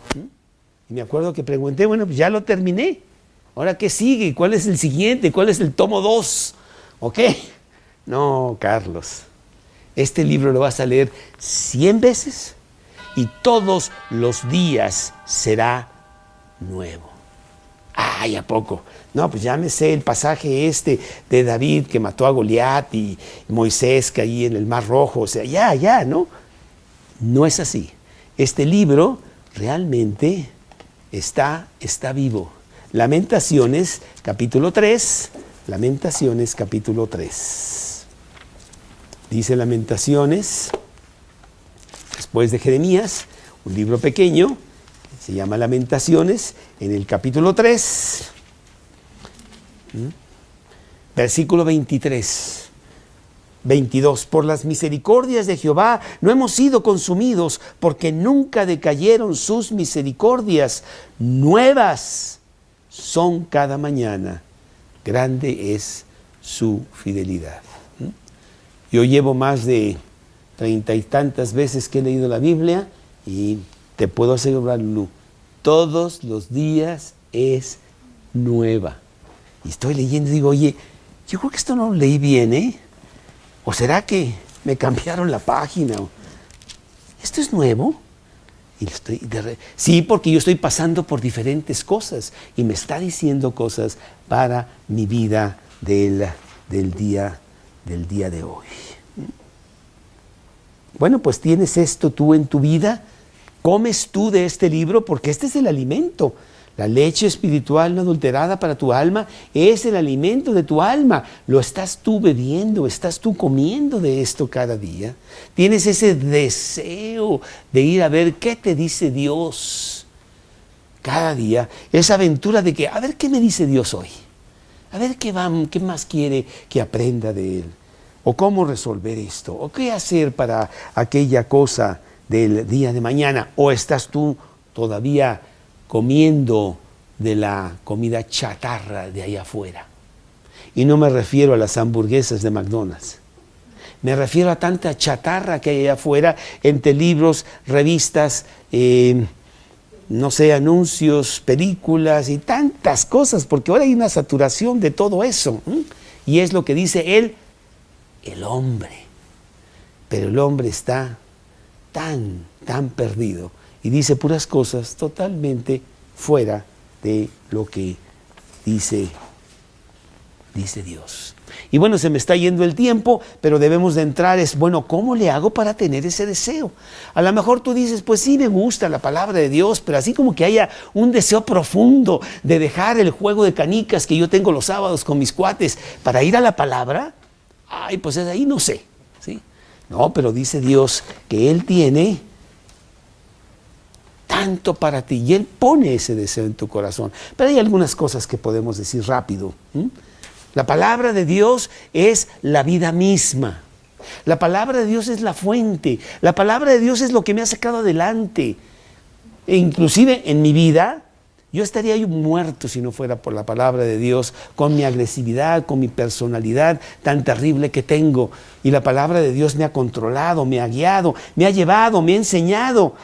Y me acuerdo que pregunté, bueno, pues ya lo terminé. ¿Ahora qué sigue? ¿Cuál es el siguiente? ¿Cuál es el tomo 2? ¿Ok? No, Carlos. Este libro lo vas a leer 100 veces y todos los días será nuevo. ¡Ay, a poco! No, pues ya me sé el pasaje de David que mató a Goliat y Moisés que ahí en el Mar Rojo. O sea, ya, ¿no? No es así. Este libro realmente está vivo. Lamentaciones, capítulo 3. Lamentaciones, capítulo 3. Dice Lamentaciones, después de Jeremías, un libro pequeño, se llama Lamentaciones, en el capítulo 3, versículo 23, 22. Por las misericordias de Jehová no hemos sido consumidos, porque nunca decayeron sus misericordias. Nuevas son cada mañana, grande es su fidelidad. Yo llevo más de 30 y tantas veces que he leído la Biblia y te puedo asegurar, Lulú, todos los días es nueva. Y estoy leyendo y digo, oye, yo creo que esto no lo leí bien, ¿eh? ¿O será que me cambiaron la página? ¿Esto es nuevo? Y sí, porque yo estoy pasando por diferentes cosas y me está diciendo cosas para mi vida del día de hoy. Bueno, pues tienes esto tú en tu vida, comes tú de este libro porque este es el alimento. La leche espiritual no adulterada para tu alma es el alimento de tu alma. Lo estás tú bebiendo, estás tú comiendo de esto cada día. Tienes ese deseo de ir a ver qué te dice Dios cada día. Esa aventura de que, a ver qué me dice Dios hoy. A ver qué más quiere que aprenda de Él. O cómo resolver esto. O qué hacer para aquella cosa del día de mañana. O estás tú todavía comiendo de la comida chatarra de allá afuera. Y no me refiero a las hamburguesas de McDonald's. Me refiero a tanta chatarra que hay allá afuera, entre libros, revistas, no sé, anuncios, películas y tantas cosas, porque ahora hay una saturación de todo eso. Y es lo que dice el hombre. Pero el hombre está tan perdido. Y dice puras cosas totalmente fuera de lo que dice Dios. Y bueno, se me está yendo el tiempo, pero debemos de entrar, bueno, ¿cómo le hago para tener ese deseo? A lo mejor tú dices, pues sí me gusta la palabra de Dios, pero así como que haya un deseo profundo de dejar el juego de canicas que yo tengo los sábados con mis cuates para ir a la palabra, ay, pues es ahí no sé, ¿sí? No, pero dice Dios que Él tiene tanto para ti y Él pone ese deseo en tu corazón. Pero hay algunas cosas que podemos decir rápido. La palabra de Dios es la vida misma. La palabra de Dios es la fuente. La palabra de Dios es lo que me ha sacado adelante. E inclusive en mi vida, yo estaría muerto si no fuera por la palabra de Dios, con mi agresividad, con mi personalidad tan terrible que tengo. Y la palabra de Dios me ha controlado, me ha guiado, me ha llevado, me ha enseñado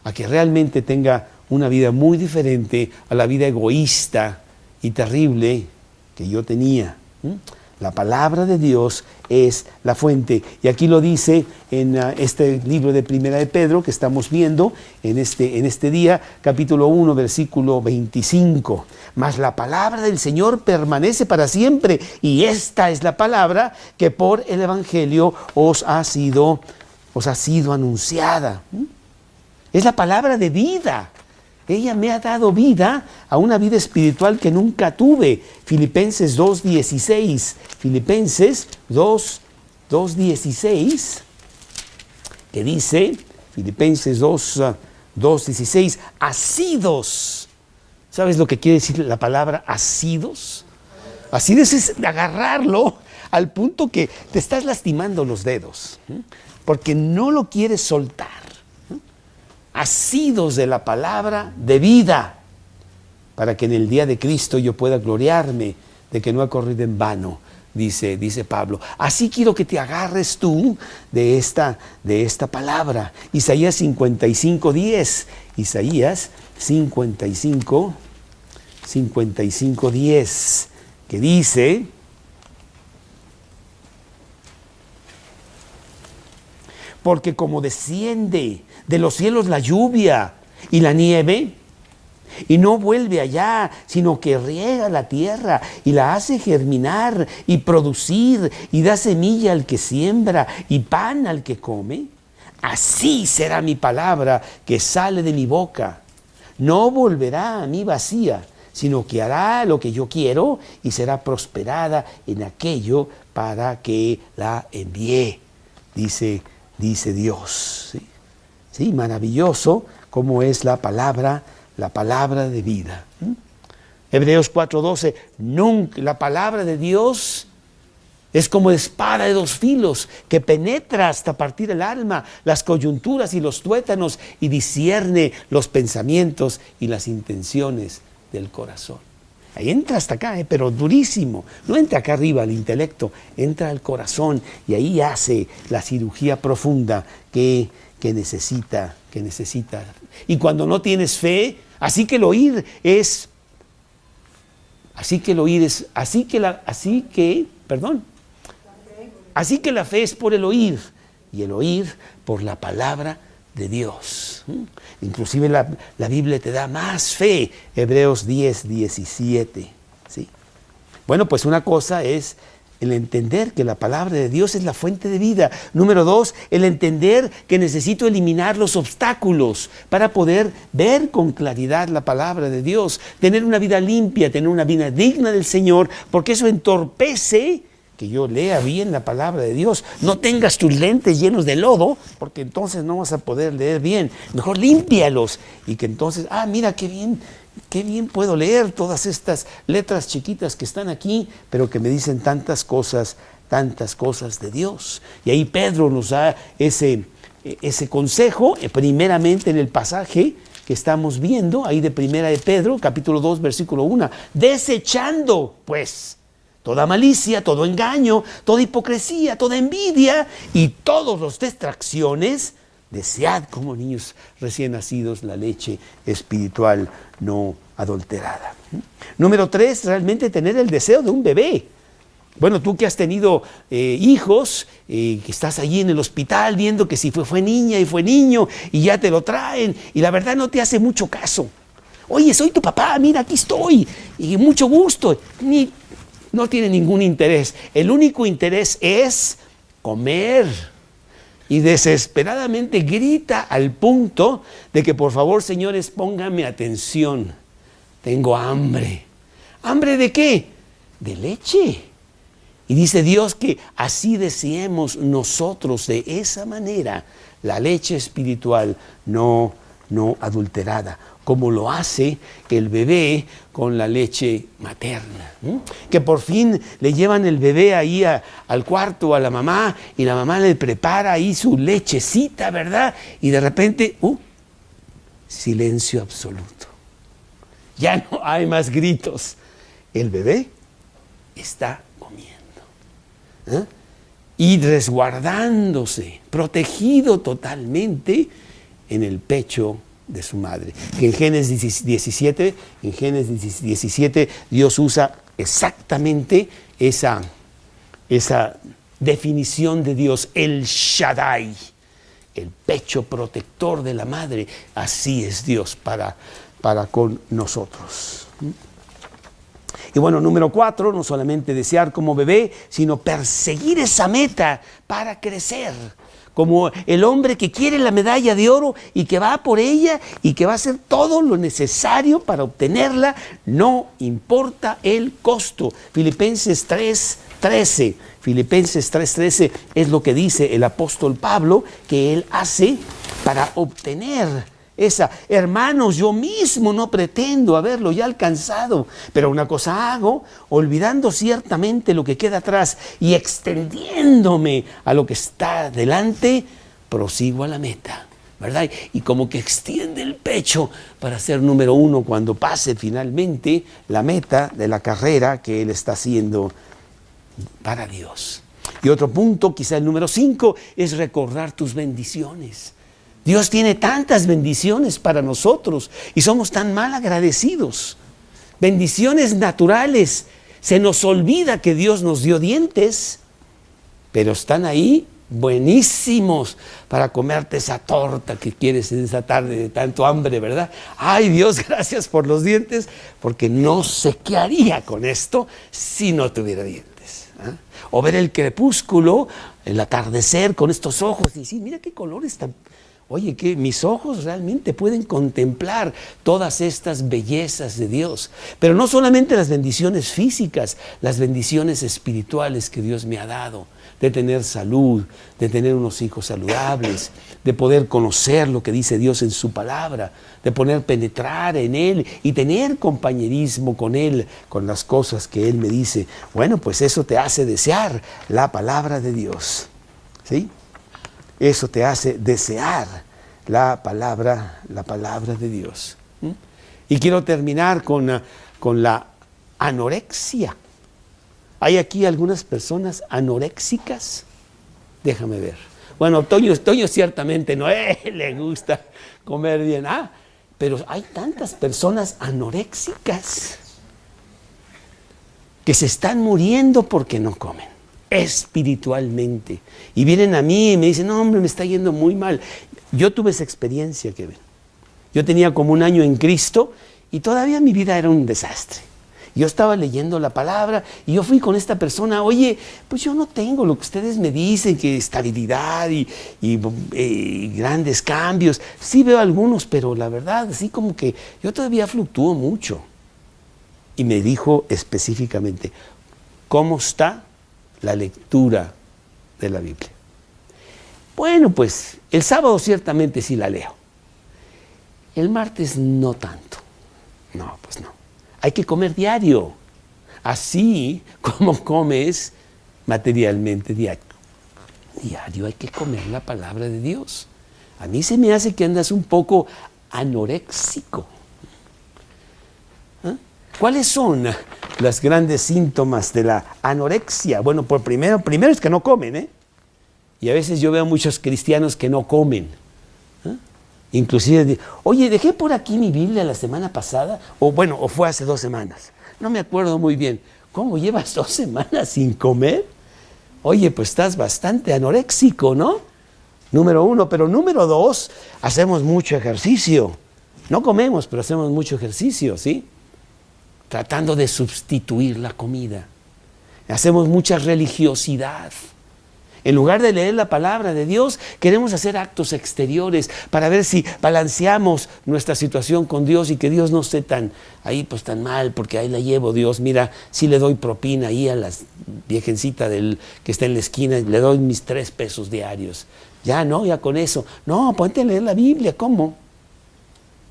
a que realmente tenga una vida muy diferente a la vida egoísta y terrible que yo tenía. La palabra de Dios es la fuente. Y aquí lo dice en este libro de Primera de Pedro que estamos viendo en este día, capítulo 1, versículo 25. Mas la palabra del Señor permanece para siempre, y esta es la palabra que por el Evangelio os ha sido anunciada. Es la palabra de vida. Ella me ha dado vida a una vida espiritual que nunca tuve. Filipenses 2:16. Filipenses 2:16, que dice, Filipenses 2:16, asidos. ¿Sabes lo que quiere decir la palabra asidos? Asidos es agarrarlo al punto que te estás lastimando los dedos, porque no lo quieres soltar. Asidos de la palabra de vida, para que en el día de Cristo yo pueda gloriarme de que no he corrido en vano, dice Pablo. Así quiero que te agarres tú de esta palabra. Isaías 55:10. Isaías 55:10, que dice: porque como desciende de los cielos la lluvia y la nieve, y no vuelve allá, sino que riega la tierra y la hace germinar y producir, y da semilla al que siembra y pan al que come, así será mi palabra que sale de mi boca. No volverá a mí vacía, sino que hará lo que yo quiero y será prosperada en aquello para que la envié, dice Dios. ¿Sí? Sí, maravilloso como es la palabra de vida. Hebreos 4:12, nunca la palabra de Dios es como espada de 2 filos que penetra hasta partir el alma, las coyunturas y los tuétanos, y discierne los pensamientos y las intenciones del corazón. Ahí entra hasta acá, pero durísimo. No entra acá arriba al intelecto, entra al corazón, y ahí hace la cirugía profunda que necesita. Y cuando no tienes fe, así que la fe es por el oír, y el oír por la palabra de Dios. Inclusive la Biblia te da más fe, Hebreos 10:17. ¿Sí? Bueno, pues una cosa es el entender que la palabra de Dios es la fuente de vida. Número 2, el entender que necesito eliminar los obstáculos para poder ver con claridad la palabra de Dios, tener una vida limpia, tener una vida digna del Señor, porque eso entorpece que yo lea bien la palabra de Dios. No tengas tus lentes llenos de lodo, porque entonces no vas a poder leer bien. Mejor límpialos, y que entonces, mira qué bien puedo leer todas estas letras chiquitas que están aquí, pero que me dicen tantas cosas de Dios. Y ahí Pedro nos da ese consejo, primeramente en el pasaje que estamos viendo, ahí de Primera de Pedro, capítulo 2, versículo 1, desechando pues toda malicia, todo engaño, toda hipocresía, toda envidia y todas las distracciones, desead como niños recién nacidos la leche espiritual no adulterada. Número 3, realmente tener el deseo de un bebé. Bueno, tú que has tenido hijos, que estás allí en el hospital viendo que si fue niña y fue niño y ya te lo traen, y la verdad no te hace mucho caso. Oye, soy tu papá, mira, aquí estoy, y mucho gusto. No tiene ningún interés. El único interés es comer. Y desesperadamente grita al punto de que, por favor, señores, pónganme atención. Tengo hambre. ¿Hambre de qué? De leche. Y dice Dios que así deseemos nosotros de esa manera la leche espiritual no adulterada, como lo hace el bebé con la leche materna. Que por fin le llevan el bebé ahí al cuarto a la mamá, y la mamá le prepara ahí su lechecita, ¿verdad? Y de repente, silencio absoluto. Ya no hay más gritos. El bebé está comiendo, y resguardándose, protegido totalmente en el pecho de su madre. Que en Génesis 17, Dios usa exactamente esa esa definición de Dios, el Shaddai, el pecho protector de la madre. Así es Dios para con nosotros. Y bueno, número 4, no solamente desear como bebé, sino perseguir esa meta para crecer. Como el hombre que quiere la medalla de oro y que va por ella y que va a hacer todo lo necesario para obtenerla, no importa el costo. Filipenses 3:13. Filipenses 3:13 es lo que dice el apóstol Pablo que él hace para obtener esa. Hermanos, yo mismo no pretendo haberlo ya alcanzado, pero una cosa hago, olvidando ciertamente lo que queda atrás y extendiéndome a lo que está delante, prosigo a la meta, ¿verdad? Y como que extiende el pecho para ser número 1 cuando pase finalmente la meta de la carrera que él está haciendo para Dios. Y otro punto, quizá el número 5, es recordar tus bendiciones. Dios tiene tantas bendiciones para nosotros y somos tan mal agradecidos. Bendiciones naturales. Se nos olvida que Dios nos dio dientes, pero están ahí buenísimos para comerte esa torta que quieres en esa tarde de tanto hambre, ¿verdad? Ay, Dios, gracias por los dientes, porque no sé qué haría con esto si no tuviera dientes. ¿Ah? O ver el crepúsculo, el atardecer con estos ojos y decir, mira qué colores tan... Oye, que mis ojos realmente pueden contemplar todas estas bellezas de Dios. Pero no solamente las bendiciones físicas, las bendiciones espirituales que Dios me ha dado. De tener salud, de tener unos hijos saludables, de poder conocer lo que dice Dios en su palabra, de poder penetrar en Él y tener compañerismo con Él, con las cosas que Él me dice. Bueno, pues eso te hace desear la palabra de Dios. ¿Sí? Eso te hace desear la palabra de Dios. Y quiero terminar con la anorexia. ¿Hay aquí algunas personas anoréxicas? Déjame ver. Bueno, Toño ciertamente no le gusta comer bien. Pero hay tantas personas anoréxicas que se están muriendo porque no comen espiritualmente. Y vienen a mí y me dicen, no, hombre, me está yendo muy mal. Yo tuve esa experiencia, Kevin. Yo tenía como 1 año en Cristo y todavía mi vida era un desastre. Yo estaba leyendo la palabra y yo fui con esta persona, oye, pues yo no tengo lo que ustedes me dicen, que estabilidad y grandes cambios. Sí veo algunos, pero la verdad, así como que yo todavía fluctúo mucho. Y me dijo específicamente, ¿cómo está la lectura de la Biblia? Bueno, pues el sábado ciertamente sí la leo. El martes no tanto. No, pues no. Hay que comer diario, así como comes materialmente diario. Diario hay que comer la palabra de Dios. A mí se me hace que andas un poco anoréxico. ¿Cuáles son los grandes síntomas de la anorexia? Bueno, pues primero es que no comen, Y a veces yo veo muchos cristianos que no comen. Inclusive, oye, dejé por aquí mi Biblia la semana pasada, o fue hace 2 semanas. No me acuerdo muy bien. ¿Cómo llevas 2 semanas sin comer? Oye, pues estás bastante anoréxico, ¿no? Número 1, pero número 2, hacemos mucho ejercicio. No comemos, pero hacemos mucho ejercicio, ¿sí? Tratando de sustituir la comida. Hacemos mucha religiosidad. En lugar de leer la palabra de Dios, queremos hacer actos exteriores para ver si balanceamos nuestra situación con Dios y que Dios no esté tan mal, porque ahí la llevo Dios. Mira, si le doy propina ahí a la viejencita que está en la esquina, le doy mis 3 pesos diarios. Ya con eso. No, ponte a leer la Biblia, ¿cómo?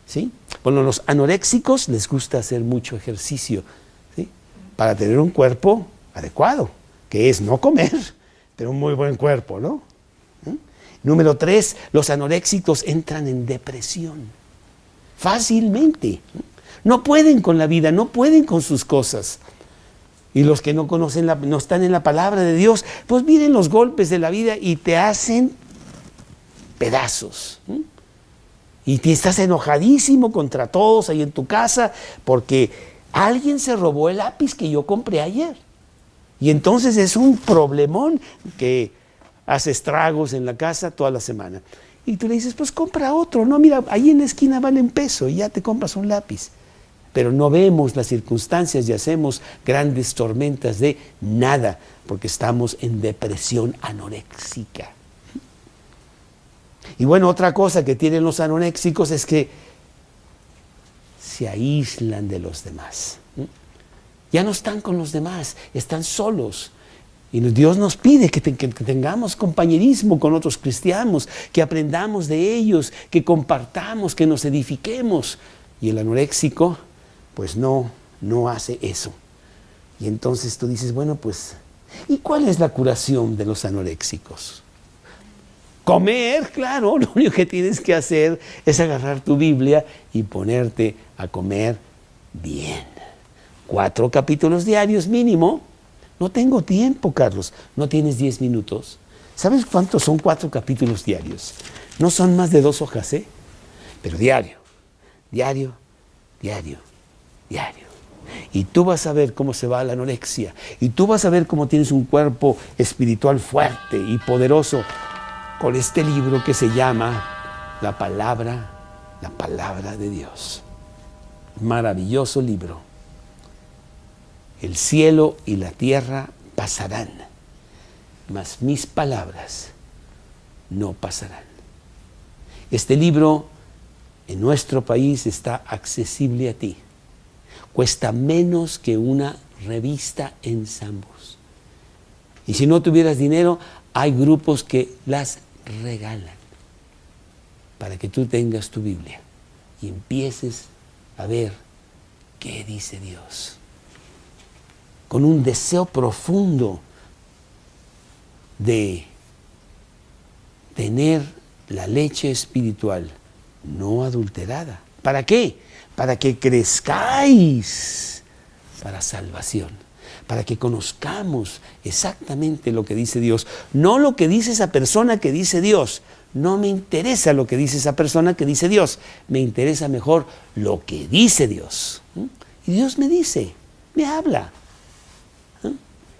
¿Sí? Bueno, los anoréxicos les gusta hacer mucho ejercicio, ¿sí? Para tener un cuerpo adecuado, que es no comer, pero un muy buen cuerpo, ¿no? Número 3, los anoréxicos entran en depresión fácilmente. No pueden con la vida, no pueden con sus cosas. Y los que no conocen, no están en la palabra de Dios, pues vienen los golpes de la vida y te hacen pedazos. Y te estás enojadísimo contra todos ahí en tu casa porque alguien se robó el lápiz que yo compré ayer. Y entonces es un problemón que hace estragos en la casa toda la semana. Y tú le dices, pues compra otro. No, mira, ahí en la esquina vale $1 y ya te compras un lápiz. Pero no vemos las circunstancias y hacemos grandes tormentas de nada, porque estamos en depresión anoréxica. Y bueno, otra cosa que tienen los anoréxicos es que se aíslan de los demás. Ya no están con los demás, están solos. Y Dios nos pide que tengamos compañerismo con otros cristianos, que aprendamos de ellos, que compartamos, que nos edifiquemos. Y el anoréxico, pues no hace eso. Y entonces tú dices, bueno, pues, ¿y cuál es la curación de los anoréxicos? Comer, claro, lo único que tienes que hacer es agarrar tu Biblia y ponerte a comer bien. 4 capítulos diarios mínimo. No tengo tiempo, Carlos. ¿No tienes 10 minutos? ¿Sabes cuántos son 4 capítulos diarios? No son más de 2 hojas, ¿eh? Pero diario. Y tú vas a ver cómo se va la anorexia. Y tú vas a ver cómo tienes un cuerpo espiritual fuerte y poderoso con este libro que se llama La Palabra de Dios. Maravilloso libro. El cielo y la tierra pasarán, mas mis palabras no pasarán. Este libro en nuestro país está accesible a ti. Cuesta menos que una revista en Sambos. Y si no tuvieras dinero, hay grupos que las regalan para que tú tengas tu Biblia y empieces a ver qué dice Dios. Con un deseo profundo de tener la leche espiritual no adulterada. ¿Para qué? Para que crezcáis para salvación, para que conozcamos exactamente lo que dice Dios, no lo que dice esa persona que dice Dios. No me interesa lo que dice esa persona que dice Dios, me interesa mejor lo que dice Dios. Y Dios me dice, me habla.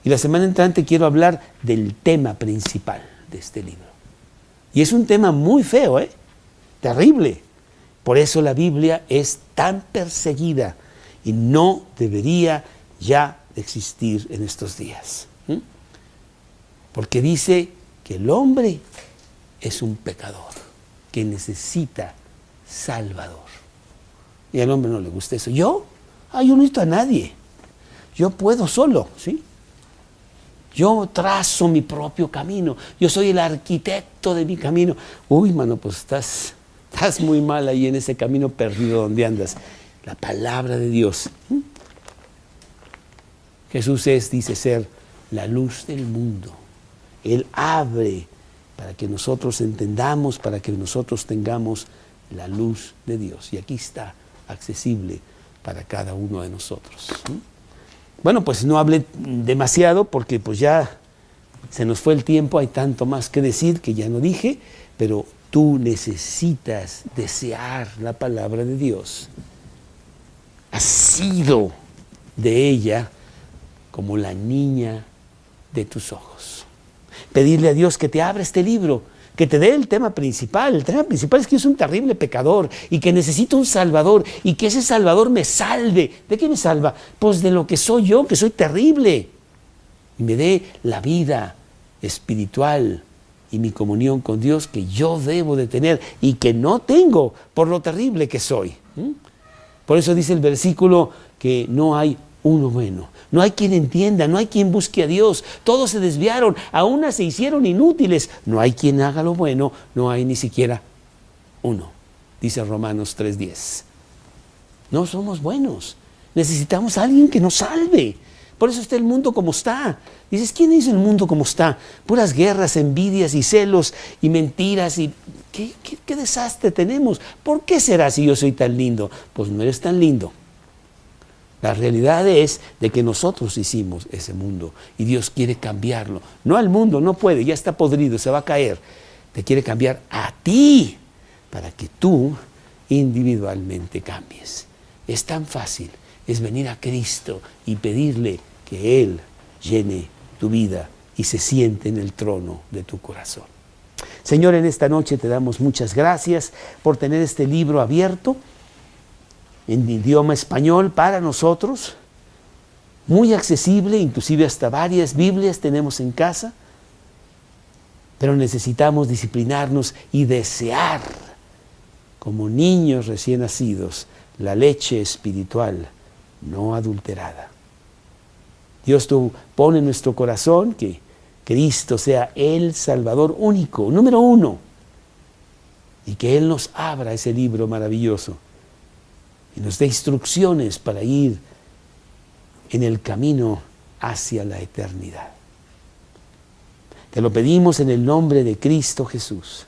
Y la semana entrante quiero hablar del tema principal de este libro. Y es un tema muy feo, terrible. Por eso la Biblia es tan perseguida y no debería ya existir en estos días. Porque dice que el hombre es un pecador que necesita Salvador. Y al hombre no le gusta eso. Yo no necesito a nadie. Yo puedo solo, ¿sí? Yo trazo mi propio camino. Yo soy el arquitecto de mi camino. Uy, mano, pues estás muy mal ahí en ese camino perdido donde andas. La palabra de Dios. Jesús dice ser la luz del mundo. Él abre para que nosotros entendamos, para que nosotros tengamos la luz de Dios. Y aquí está, accesible para cada uno de nosotros. Bueno, pues no hablé demasiado porque pues ya se nos fue el tiempo, hay tanto más que decir que ya no dije, pero tú necesitas desear la palabra de Dios. Has sido de ella como la niña de tus ojos. Pedirle a Dios que te abra este libro, que te dé el tema principal. El tema principal es que yo soy un terrible pecador y que necesito un Salvador y que ese Salvador me salve. ¿De qué me salva? Pues de lo que soy yo, que soy terrible. Y me dé la vida espiritual y mi comunión con Dios que yo debo de tener y que no tengo por lo terrible que soy. Por eso dice el versículo que no hay uno bueno. No hay quien entienda, no hay quien busque a Dios. Todos se desviaron, a unas se hicieron inútiles. No hay quien haga lo bueno, no hay ni siquiera uno. Dice Romanos 3:10. No somos buenos. Necesitamos a alguien que nos salve. Por eso está el mundo como está. Dices, ¿quién hizo el mundo como está? Puras guerras, envidias y celos y mentiras. Y ¿qué desastre tenemos? ¿Por qué será si yo soy tan lindo? Pues no eres tan lindo. La realidad es de que nosotros hicimos ese mundo y Dios quiere cambiarlo. No al mundo, no puede, ya está podrido, se va a caer. Te quiere cambiar a ti para que tú individualmente cambies. Es tan fácil, es venir a Cristo y pedirle que Él llene tu vida y se siente en el trono de tu corazón. Señor, en esta noche te damos muchas gracias por tener este libro abierto en idioma español para nosotros, muy accesible, inclusive hasta varias Biblias tenemos en casa, pero necesitamos disciplinarnos y desear, como niños recién nacidos, la leche espiritual no adulterada. Dios, tú pone en nuestro corazón que Cristo sea el Salvador único, número uno, y que Él nos abra ese libro maravilloso y nos dé instrucciones para ir en el camino hacia la eternidad. Te lo pedimos en el nombre de Cristo Jesús.